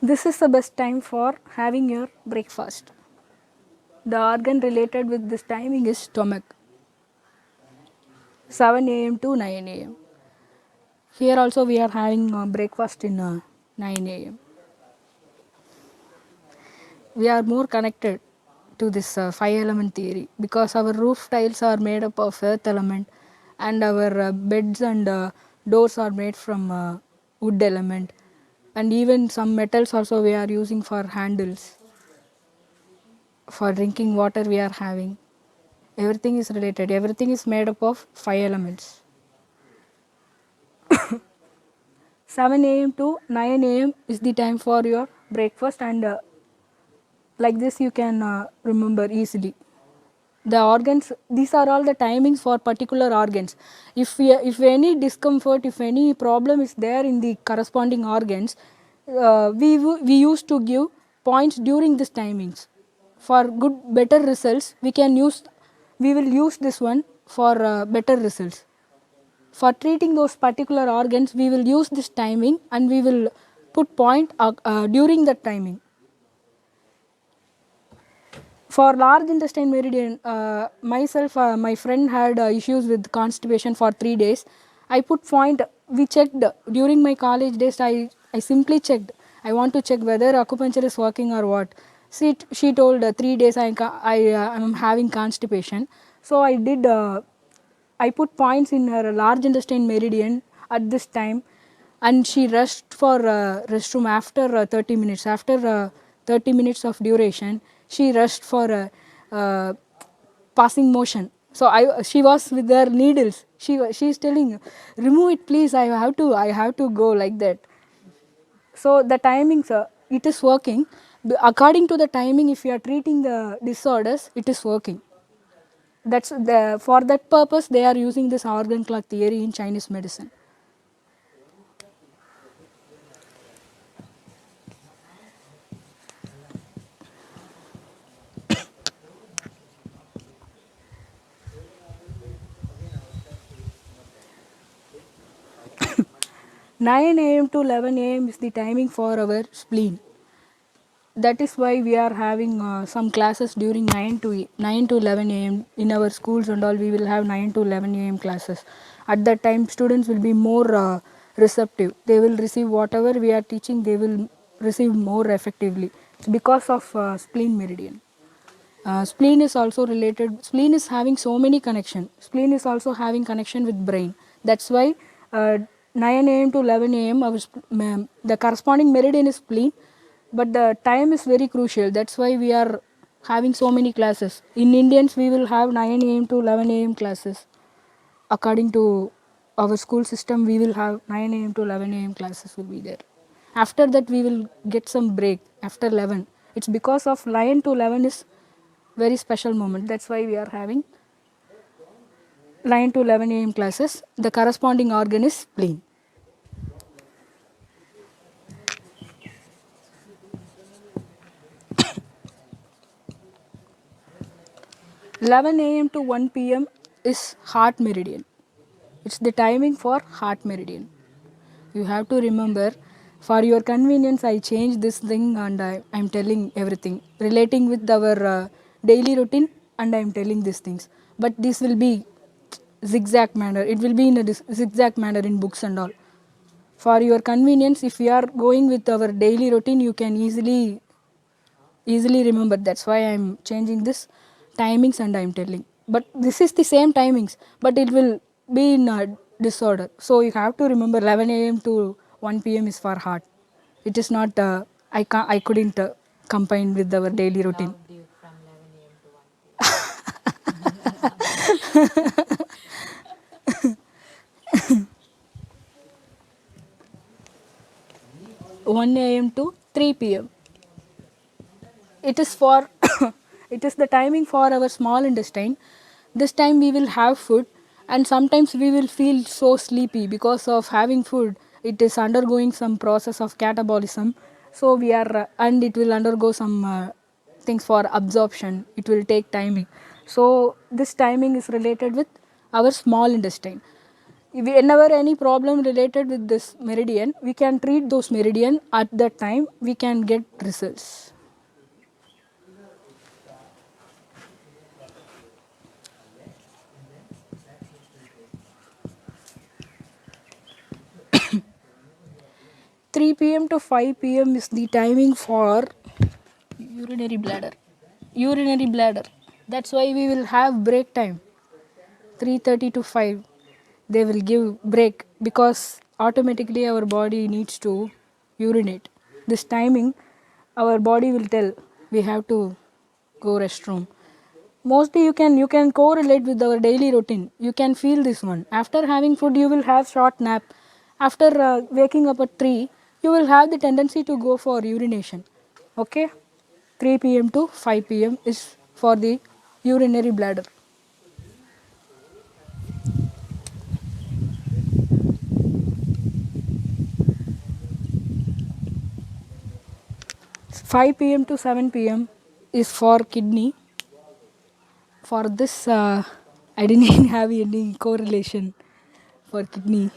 [SPEAKER 1] This is the best time for having your breakfast. The organ related with this timing is stomach. 7 a.m. to 9 a.m. Here also we are having breakfast in 9 a.m. We are more connected to this 5 element theory because our roof tiles are made up of earth element and our beds and doors are made from wood element, and even some metals also we are using for handles. For drinking water we are having. Everything is related. Everything is made up of 5 elements. 7 a.m. to 9 a.m. is the time for your breakfast, and like this you can remember easily. the organs, these are all the timings for particular organs. If any discomfort, if any problem is there in the corresponding organs, we used to give points during these timings. For good better results, we will use this one for better results. For treating those particular organs, we will use this timing and we will put point during that timing. For large intestine meridian, my friend had issues with constipation for 3 days. I put point, we checked during my college days, I simply checked. I want to check whether acupuncture is working or what. She told 3 days I am having constipation. So I put points in her large intestine meridian at this time, and she rushed for restroom after 30 minutes. After 30 minutes of duration, she rushed for passing motion. So she was with her needles. She's telling, remove it please. I have to go like that. So the timings, it is working. According to the timing, if you are treating the disorders, it is working. For that purpose they are using this organ clock theory in Chinese medicine. Nine a.m. to 11 a.m. is the timing for our spleen. That is why we are having some classes during 9 to 11 a.m. in our schools and all. We will have 9 to 11 a.m. classes. At that time, students will be more receptive. They will receive whatever we are teaching. They will receive more effectively. It's because of spleen meridian. Spleen is also related. Spleen is having so many connection. Spleen is also having connection with brain. That's why 9 a.m. to 11 a.m. The corresponding meridian is spleen, but the time is very crucial. That's why we are having so many classes. In Indians, we will have 9 a.m. to 11 a.m. classes. According to our school system, we will have 9 a.m. to 11 a.m. classes will be there. After that, we will get some break after 11. It's because of 9 to 11 is very special moment. That's why we are having 9 to 11 a.m. classes. The corresponding organ is spleen. (11 a.m. to 1 p.m.) is heart meridian. It's the timing for heart meridian. You have to remember, for your convenience, I changed this thing and I'm telling everything relating with our daily routine, and I'm telling these things. But this will be zigzag manner. It will be in a zigzag manner in books and all. For your convenience, if we are going with our daily routine, you can easily remember. That's why I'm changing this timings and I'm telling. But this is the same timings, but it will be in a disorder. So you have to remember 11 a.m. to 1 p.m. is for heart. It is not. I couldn't combine with our daily routine.
[SPEAKER 3] Loved you from 11 a.m. to 1 p.m.
[SPEAKER 1] 1 a.m. to 3 p.m. It is for it is the timing for our small intestine. This time we will have food, and sometimes we will feel so sleepy because of having food. It is undergoing some process of catabolism, so we are and it will undergo some things for absorption. It will take timing. So this timing is related with our small intestine. Whenever any problem related with this meridian, we can treat those meridian at that time. We can get results. (3 p.m. to 5 p.m. is the timing for urinary bladder. Urinary bladder. That's why we will have break time. 3:30 to 5. They will give break because automatically our body needs to urinate. This timing, our body will tell we have to go restroom. Mostly you can correlate with our daily routine. You can feel this one. After having food, you will have short nap. After waking up at 3, you will have the tendency to go for urination. Okay, 3 p.m. to 5 p.m. is for the urinary bladder. Five p.m. to 7 p.m. is for kidney. For this, I didn't have any correlation for kidney.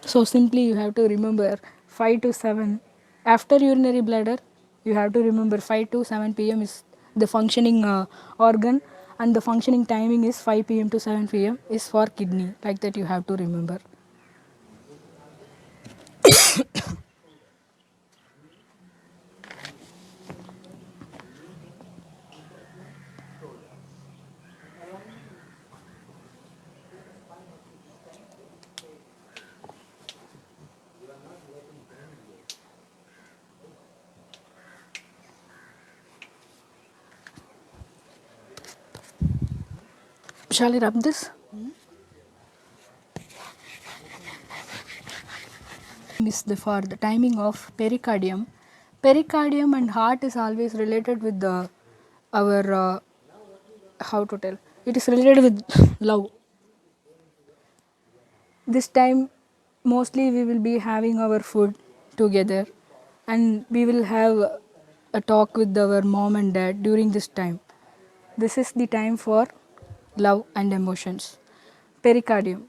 [SPEAKER 1] So simply you have to remember 5 to 7. After urinary bladder, you have to remember 5 to 7 p.m. is the functioning organ, and the functioning timing is 5 p.m. to 7 p.m. is for kidney. Like that you have to remember. Shall I rub this? Is the for the timing of pericardium. Pericardium and heart is always related with the our how to tell. It is related with love. This time, mostly we will be having our food together, and we will have a talk with our mom and dad during this time. This is the time for love and emotions. Pericardium.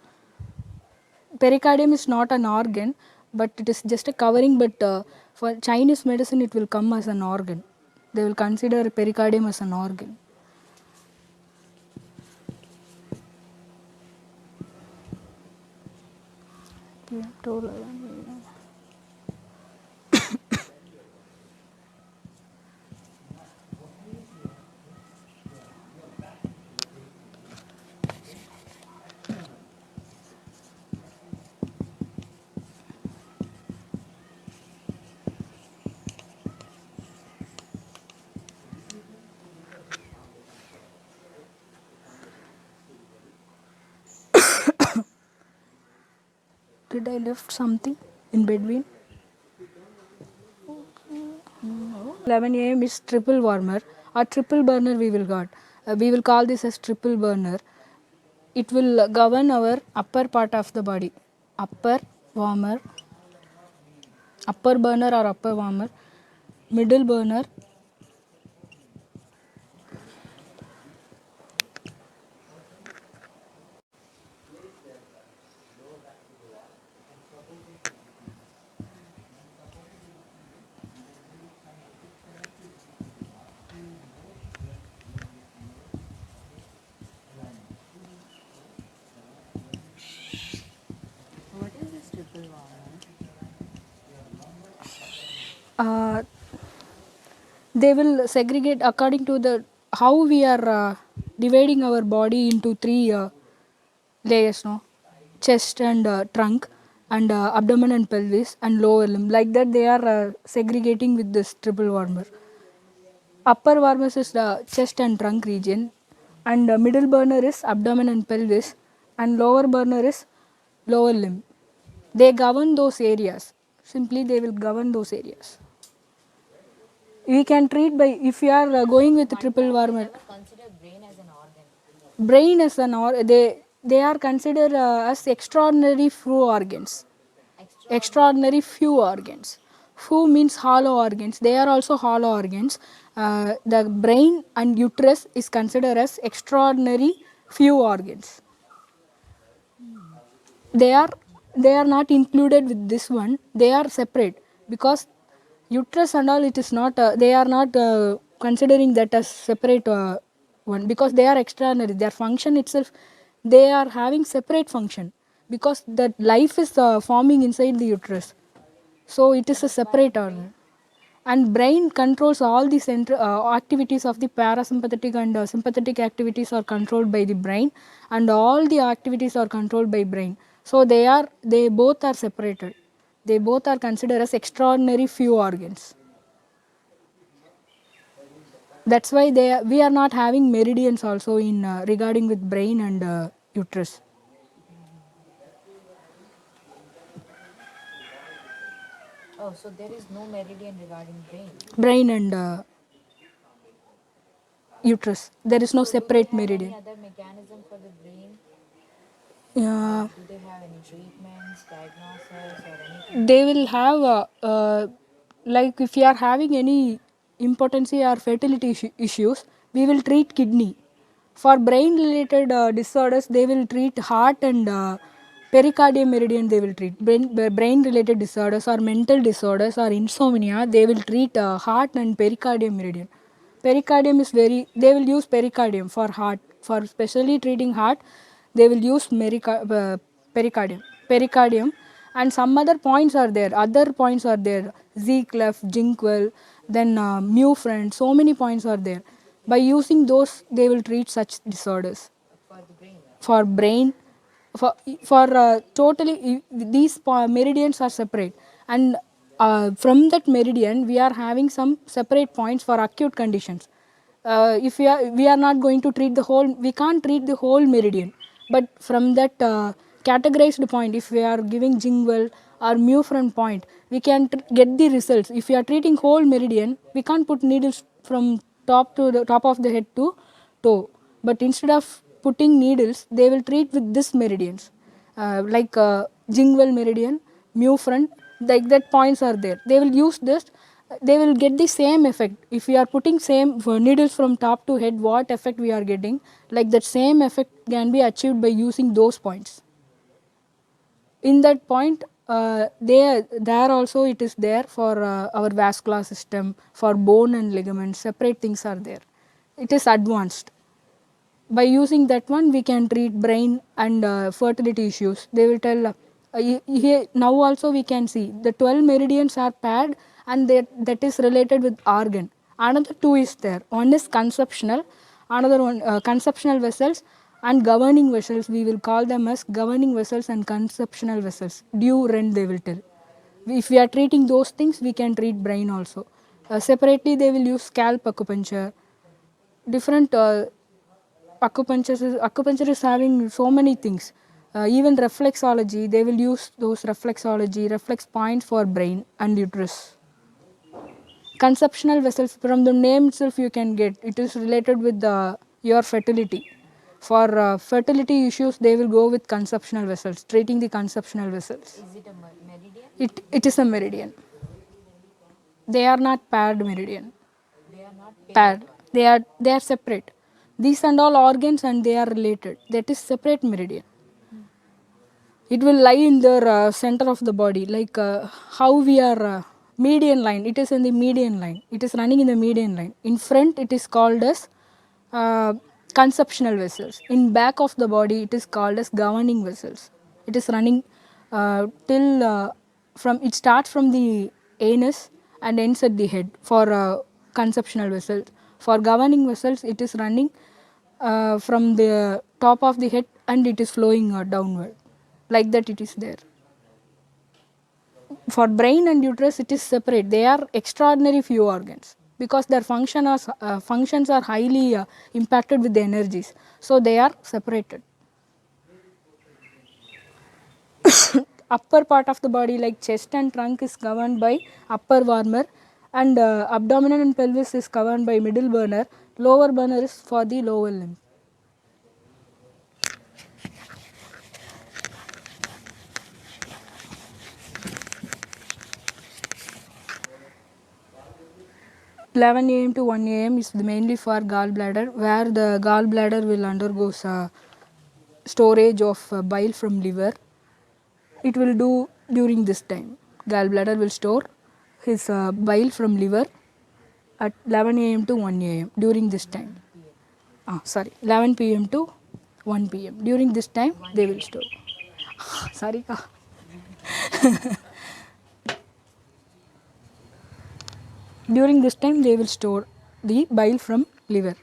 [SPEAKER 1] Pericardium is not an organ, but it is just a covering. But for Chinese medicine, it will come as an organ. They will consider pericardium as an organ. Did I left something in between? 11 a.m. is triple warmer or triple burner we will got. We will call this as triple burner. It will govern our upper part of the body. Upper warmer, upper burner or upper warmer, middle burner,
[SPEAKER 3] What is this triple warmer?
[SPEAKER 1] they will segregate according to the how we are dividing our body into three layers, no? Chest and trunk, and abdomen and pelvis and lower limb. Like that they are segregating with this triple warmer. Upper warmers is the chest and trunk region, and middle burner is abdomen and pelvis, and lower burner is lower limb. They govern those areas. Simply they will govern those areas. We can treat by, if you are going with triple warmer.
[SPEAKER 3] Consider brain as an organ.
[SPEAKER 1] Brain is an they are considered as extraordinary few organs. Extraordinary few organs. Few means hollow organs. They are also hollow organs. The brain and uterus is considered as extraordinary few organs. They are not included with this one. They are separate because uterus and all, it is not. They are not considering that as separate one because they are extraordinary. Their function itself, they are having separate function because that life is forming inside the uterus. So it is a separate organ. And brain controls all the activities of the parasympathetic and sympathetic activities are controlled by the brain, and all the activities are controlled by brain. So they both are separated. They both are considered as extraordinary few organs. That's why we are not having meridians also in regarding with brain and uterus.
[SPEAKER 3] Oh, so there is no meridian regarding brain.
[SPEAKER 1] Brain and uterus. There is no
[SPEAKER 3] So do
[SPEAKER 1] separate
[SPEAKER 3] they have
[SPEAKER 1] meridian.
[SPEAKER 3] any other mechanism for the brain?
[SPEAKER 1] Yeah.
[SPEAKER 3] Do they have any treatments, diagnosis, or anything?
[SPEAKER 1] They will have like if you are having any impotency or fertility issues, we will treat kidney. For brain related disorders, they will treat heart and pericardium meridian. They will treat brain related disorders or mental disorders or insomnia. They will treat heart and pericardium meridian. Pericardium is very, they will use pericardium for heart. For specially treating heart, they will use pericardium, and some other points are there. Other points are there. Z clef, Jinkwell, then mu friend. So many points are there. By using those, they will treat such disorders.
[SPEAKER 3] For the brain.
[SPEAKER 1] For brain, for totally these meridians are separate, and from that meridian we are having some separate points for acute conditions. If we are not going to treat the whole, we can't treat the whole meridian, but from that categorized point, if we are giving Jingwell or Mufren point, we can get the results. If we are treating whole meridian, we can't put needles from top to the top of the head to toe, but instead of putting needles, they will treat with this meridians, like Jingwell meridian, Mufren, like that points are there. They will use this, they will get the same effect. If we are putting same needles from top to head, what effect we are getting, like that same effect can be achieved by using those points. In that point, there also it is there for our vascular system, for bone and ligaments, separate things are there. It is advanced. By using that one, we can treat brain and fertility issues. They will tell here now also we can see the 12 meridians are paired, and that is related with organ. Another two is there. One is conceptional, another one conceptional vessels and governing vessels. We will call them as governing vessels and conceptional vessels. Due rent they will tell. If we are treating those things, we can treat brain also. Separately, they will use scalp acupuncture. Different acupuncture is having so many things. Even reflexology, they will use those reflexology, reflex points for brain and uterus. Conceptional vessels, from the name itself you can get, it is related with your fertility. For fertility issues, they will go with conceptional vessels, treating the conceptional vessels.
[SPEAKER 3] Is it a meridian?
[SPEAKER 1] It is a meridian. They are not paired meridian.
[SPEAKER 3] They are not
[SPEAKER 1] Paired. They are separate. These and all organs and they are related. That is separate meridian. It will lie in the center of the body, like how we are median line. It is in the median line. It is running in the median line. In front, it is called as conceptional vessels. In back of the body, it is called as governing vessels. It is running till from. It starts from the anus and ends at the head for conceptional vessels. For governing vessels, it is running from the top of the head and it is flowing downward. Like that, it is there. For brain and uterus, it is separate. They are extraordinary few organs because their functions are highly impacted with the energies. So they are separated. Upper part of the body, like chest and trunk, is governed by upper warmer, and abdomen and pelvis is governed by middle burner. Lower burner is for the lower limb. 11 a.m. to 1 a.m. is mainly for gallbladder, where the gallbladder will undergo storage of bile from liver. It will do during this time. Gallbladder will store his bile from liver at 11 a.m. to 1 a.m. during this time. 11 p.m. to 1 p.m. During this time, they will store. Sorry, ka. During this time, they will store the bile from liver.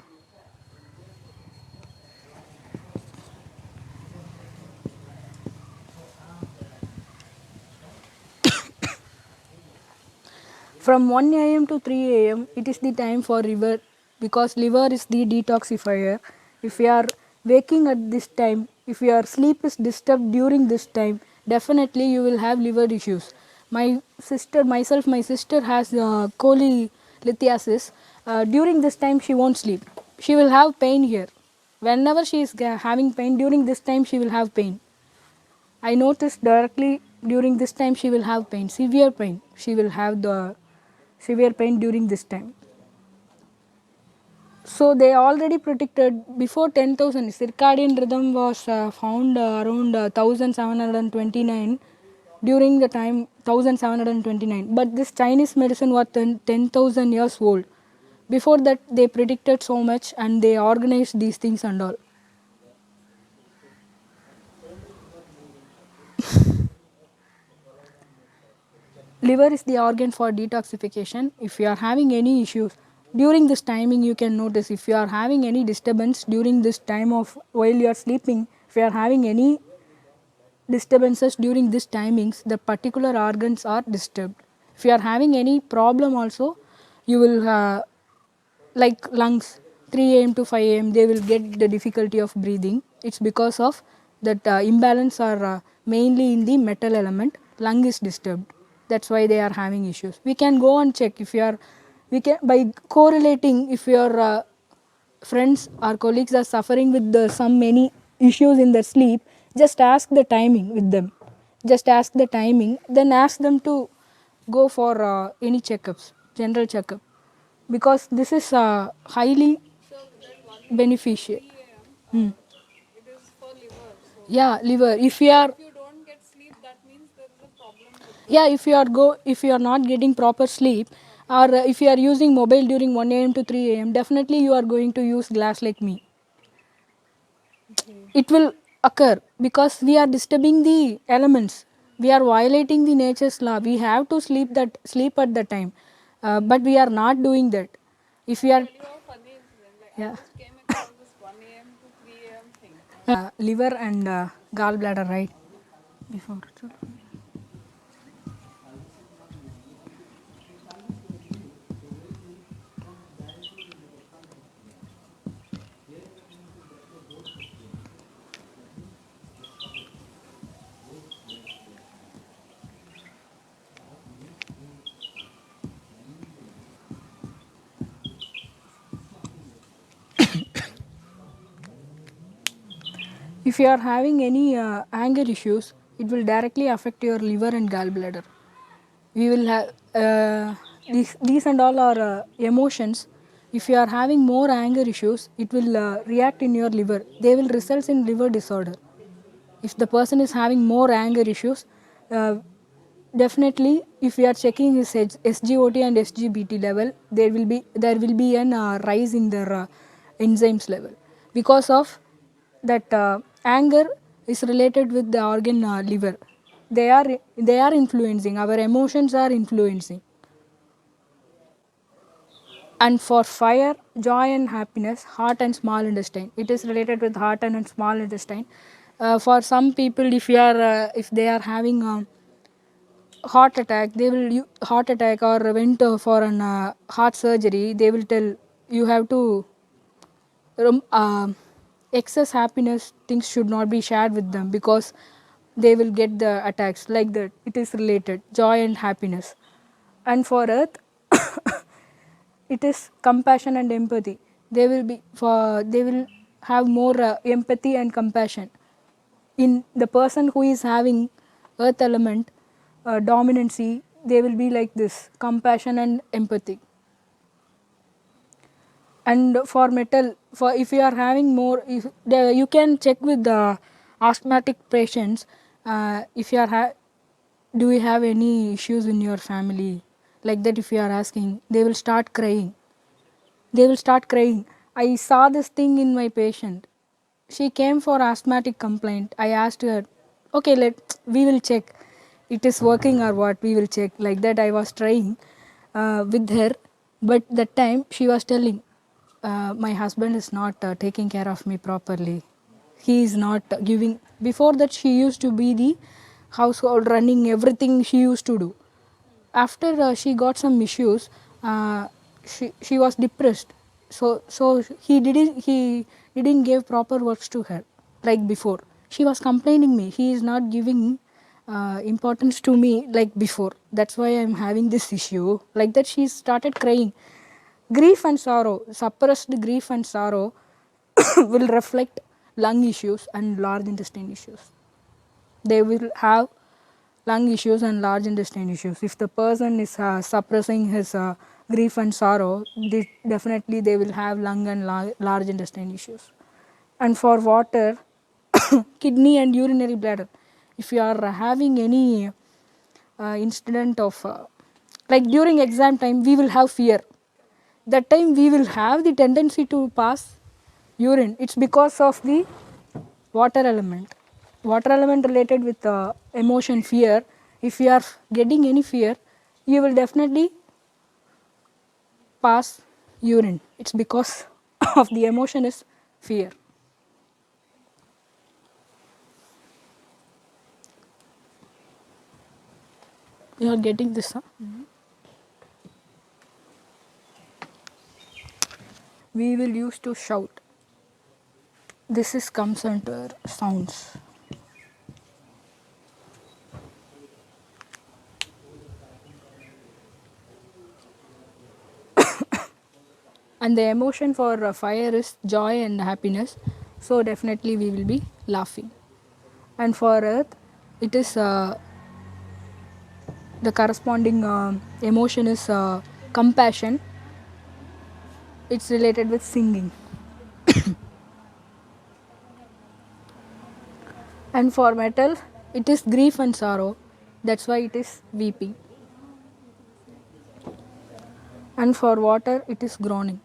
[SPEAKER 1] From 1 a.m. to 3 a.m., it is the time for liver, because liver is the detoxifier. If you are waking at this time, if your sleep is disturbed during this time, definitely you will have liver issues. my sister has cholelithiasis. During this time she won't sleep. She will have pain here. Whenever she is having pain, during this time she will have pain. I noticed directly during this time she will have pain, severe pain. She will have the severe pain during this time. So they already predicted before 10,000. Circadian rhythm was found around 1729 during the time 1729. But this Chinese medicine was 10,000 years old. Before that they predicted so much and they organized these things and all. Liver is the organ for detoxification. If you are having any issues during this timing, you can notice if you are having any disturbance during this time of while you are sleeping, if you are having any disturbances during this timings, the particular organs are disturbed. If you are having any problem also, you will like lungs 3 a.m. to 5 a.m. they will get the difficulty of breathing. It's because of that imbalance are mainly in the metal element. Lung is disturbed. That's why they are having issues. We can go and check if you are. We can by correlating if your friends or colleagues are suffering with some many issues in their sleep. Just ask the timing with them. Just ask the timing. Then ask them to go for any checkups, general checkup, because this is highly beneficial. Hmm.
[SPEAKER 2] It is for liver. So
[SPEAKER 1] Yeah, liver. If you are
[SPEAKER 2] if you don't get sleep, that means there is a problem with
[SPEAKER 1] yeah, if you are not getting proper sleep, or if you are using mobile during 1 a.m. to 3 a.m., definitely you are going to use glass like me. It will occur because we are disturbing the elements. We are violating the nature's law. We have to sleep at the time, but we are not doing that. If we are
[SPEAKER 2] tell you a funny incident. Like
[SPEAKER 1] yeah.
[SPEAKER 2] I just came across this 1 a.m. to 3 a.m. thing.
[SPEAKER 1] Liver and gallbladder, right? Before. If you are having any anger issues, it will directly affect your liver and gallbladder. We will have these and all are emotions. If you are having more anger issues, it will react in your liver. They will result in liver disorder. If the person is having more anger issues, uh, definitely if we are checking his SGOT and SGBT level, there will be an rise in their enzymes level because of that anger is related with the organ liver. They are influencing our emotions are influencing. And for fire, joy and happiness, heart and small intestine. It is related with heart and small intestine. For some people, if they are having heart attack, they will heart attack or went for an heart surgery. They will tell you have to excess happiness things should not be shared with them because they will get the attacks like that. It is related joy and happiness. And for earth, it is compassion and empathy. They will have more empathy and compassion in the person who is having earth element dominancy. They will be like this compassion and empathy. And for metal, for if you are having more, you can check with the asthmatic patients. If you are do you have any issues in your family, like that? If you are asking, they will start crying. I saw this thing in my patient. She came for asthmatic complaint. I asked her, okay, we will check it is working or what. We will check like that. I was trying with her, but that time she was telling, my husband is not taking care of me properly. He is not giving. Before that, she used to be the household running everything she used to do. After she got some issues, she was depressed. So he didn't give proper works to her like before. She was complaining me he is not giving importance to me like before. That's why I'm having this issue. Like that, she started crying. Grief and sorrow, suppressed grief and sorrow will reflect lung issues and large intestine issues. They will have lung issues and large intestine issues. If the person is suppressing his grief and sorrow, definitely they will have lung and large intestine issues. And for water, kidney and urinary bladder. If you are having any incident of like during exam time, we will have fear. That time we will have the tendency to pass urine. It's because of the water element. Water element related with emotion, fear. If you are getting any fear, you will definitely pass urine. It's because of the emotion is fear. You are getting this, huh? We will use to shout. This is comes under sounds. And the emotion for fire is joy and happiness, so definitely we will be laughing. And for earth, it is the corresponding emotion is compassion. It's related with singing. And for metal, it is grief and sorrow, that's why it is weeping. And for water, it is groaning.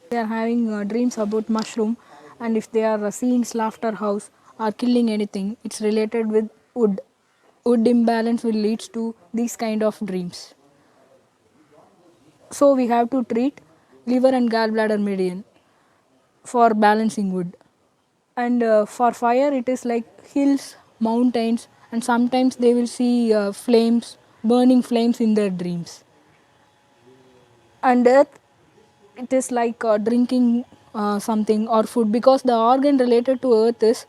[SPEAKER 1] They are having dreams about mushroom, and if they are seeing slaughterhouse or killing anything, it's related with wood. Wood imbalance will lead to these kind of dreams. So we have to treat liver and gallbladder meridian for balancing wood. And for fire, it is like hills, mountains, and sometimes they will see flames, burning flames in their dreams. And earth, it is like drinking something or food, because the organ related to earth is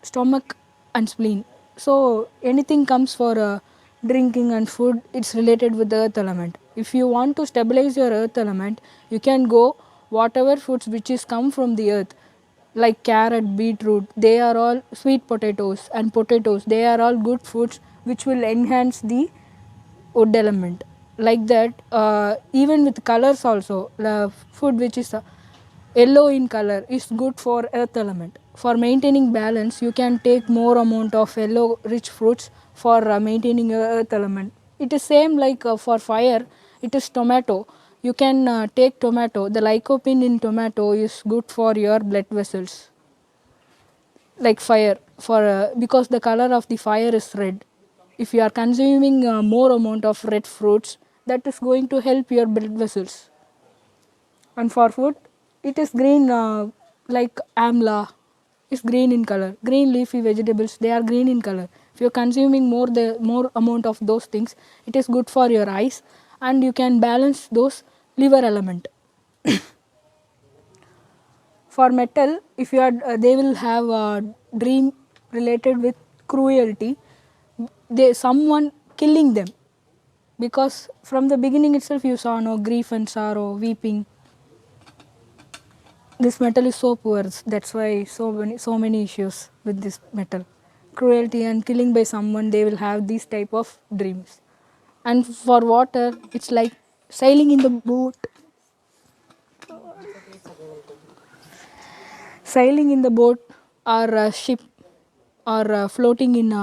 [SPEAKER 1] stomach and spleen. So anything comes for drinking and food, it's related with the earth element. If you want to stabilize your earth element, you can go whatever foods which is come from the earth, like carrot, beetroot, they are all sweet potatoes and potatoes, they are all good foods which will enhance the wood element. Like that, even with colors also, the food which is yellow in color is good for earth element. For maintaining balance, you can take more amount of yellow rich fruits for maintaining earth element. It is same like for fire, it is tomato. You can take tomato. The lycopene in tomato is good for your blood vessels. Like fire, for because the color of the fire is red. If you are consuming more amount of red fruits, that is going to help your blood vessels. And for food, it is green, like amla is green in color. Green leafy vegetables, they are green in color. If you are consuming more amount of those things, it is good for your eyes, and you can balance those liver element. For metal, if you are they will have a dream related with cruelty, someone killing them, because from the beginning itself you saw no grief and sorrow, weeping. This metal is so poor, that's why so many issues with this metal. Cruelty and killing by someone, they will have these type of dreams. And for water, it's like sailing in the boat. Sailing in the boat or a ship, or floating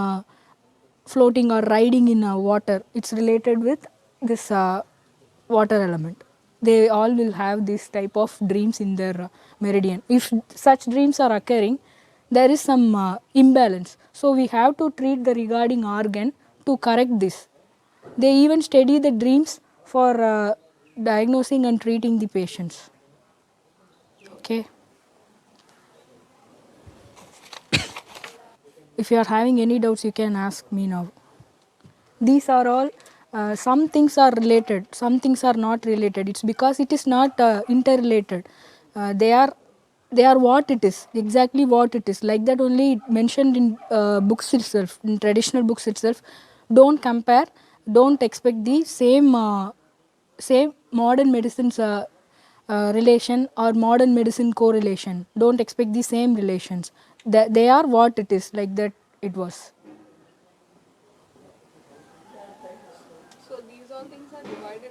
[SPEAKER 1] or riding in water, it's related with this water element. They all will have this type of dreams in their meridian. If such dreams are occurring, there is some imbalance, so we have to treat the regarding organ to correct this. They even study the dreams for diagnosing and treating the patients. Okay. If you are having any doubts, you can ask me now. These are all, some things are related, some things are not related. It's because it is not interrelated. They are what it is, exactly what it is. Like that only it mentioned in books itself, in traditional books itself. Don't compare, don't expect the same modern medicine's relation or modern medicine correlation. Don't expect the same relations. They are what it is, like that it was.
[SPEAKER 3] So these all things are divided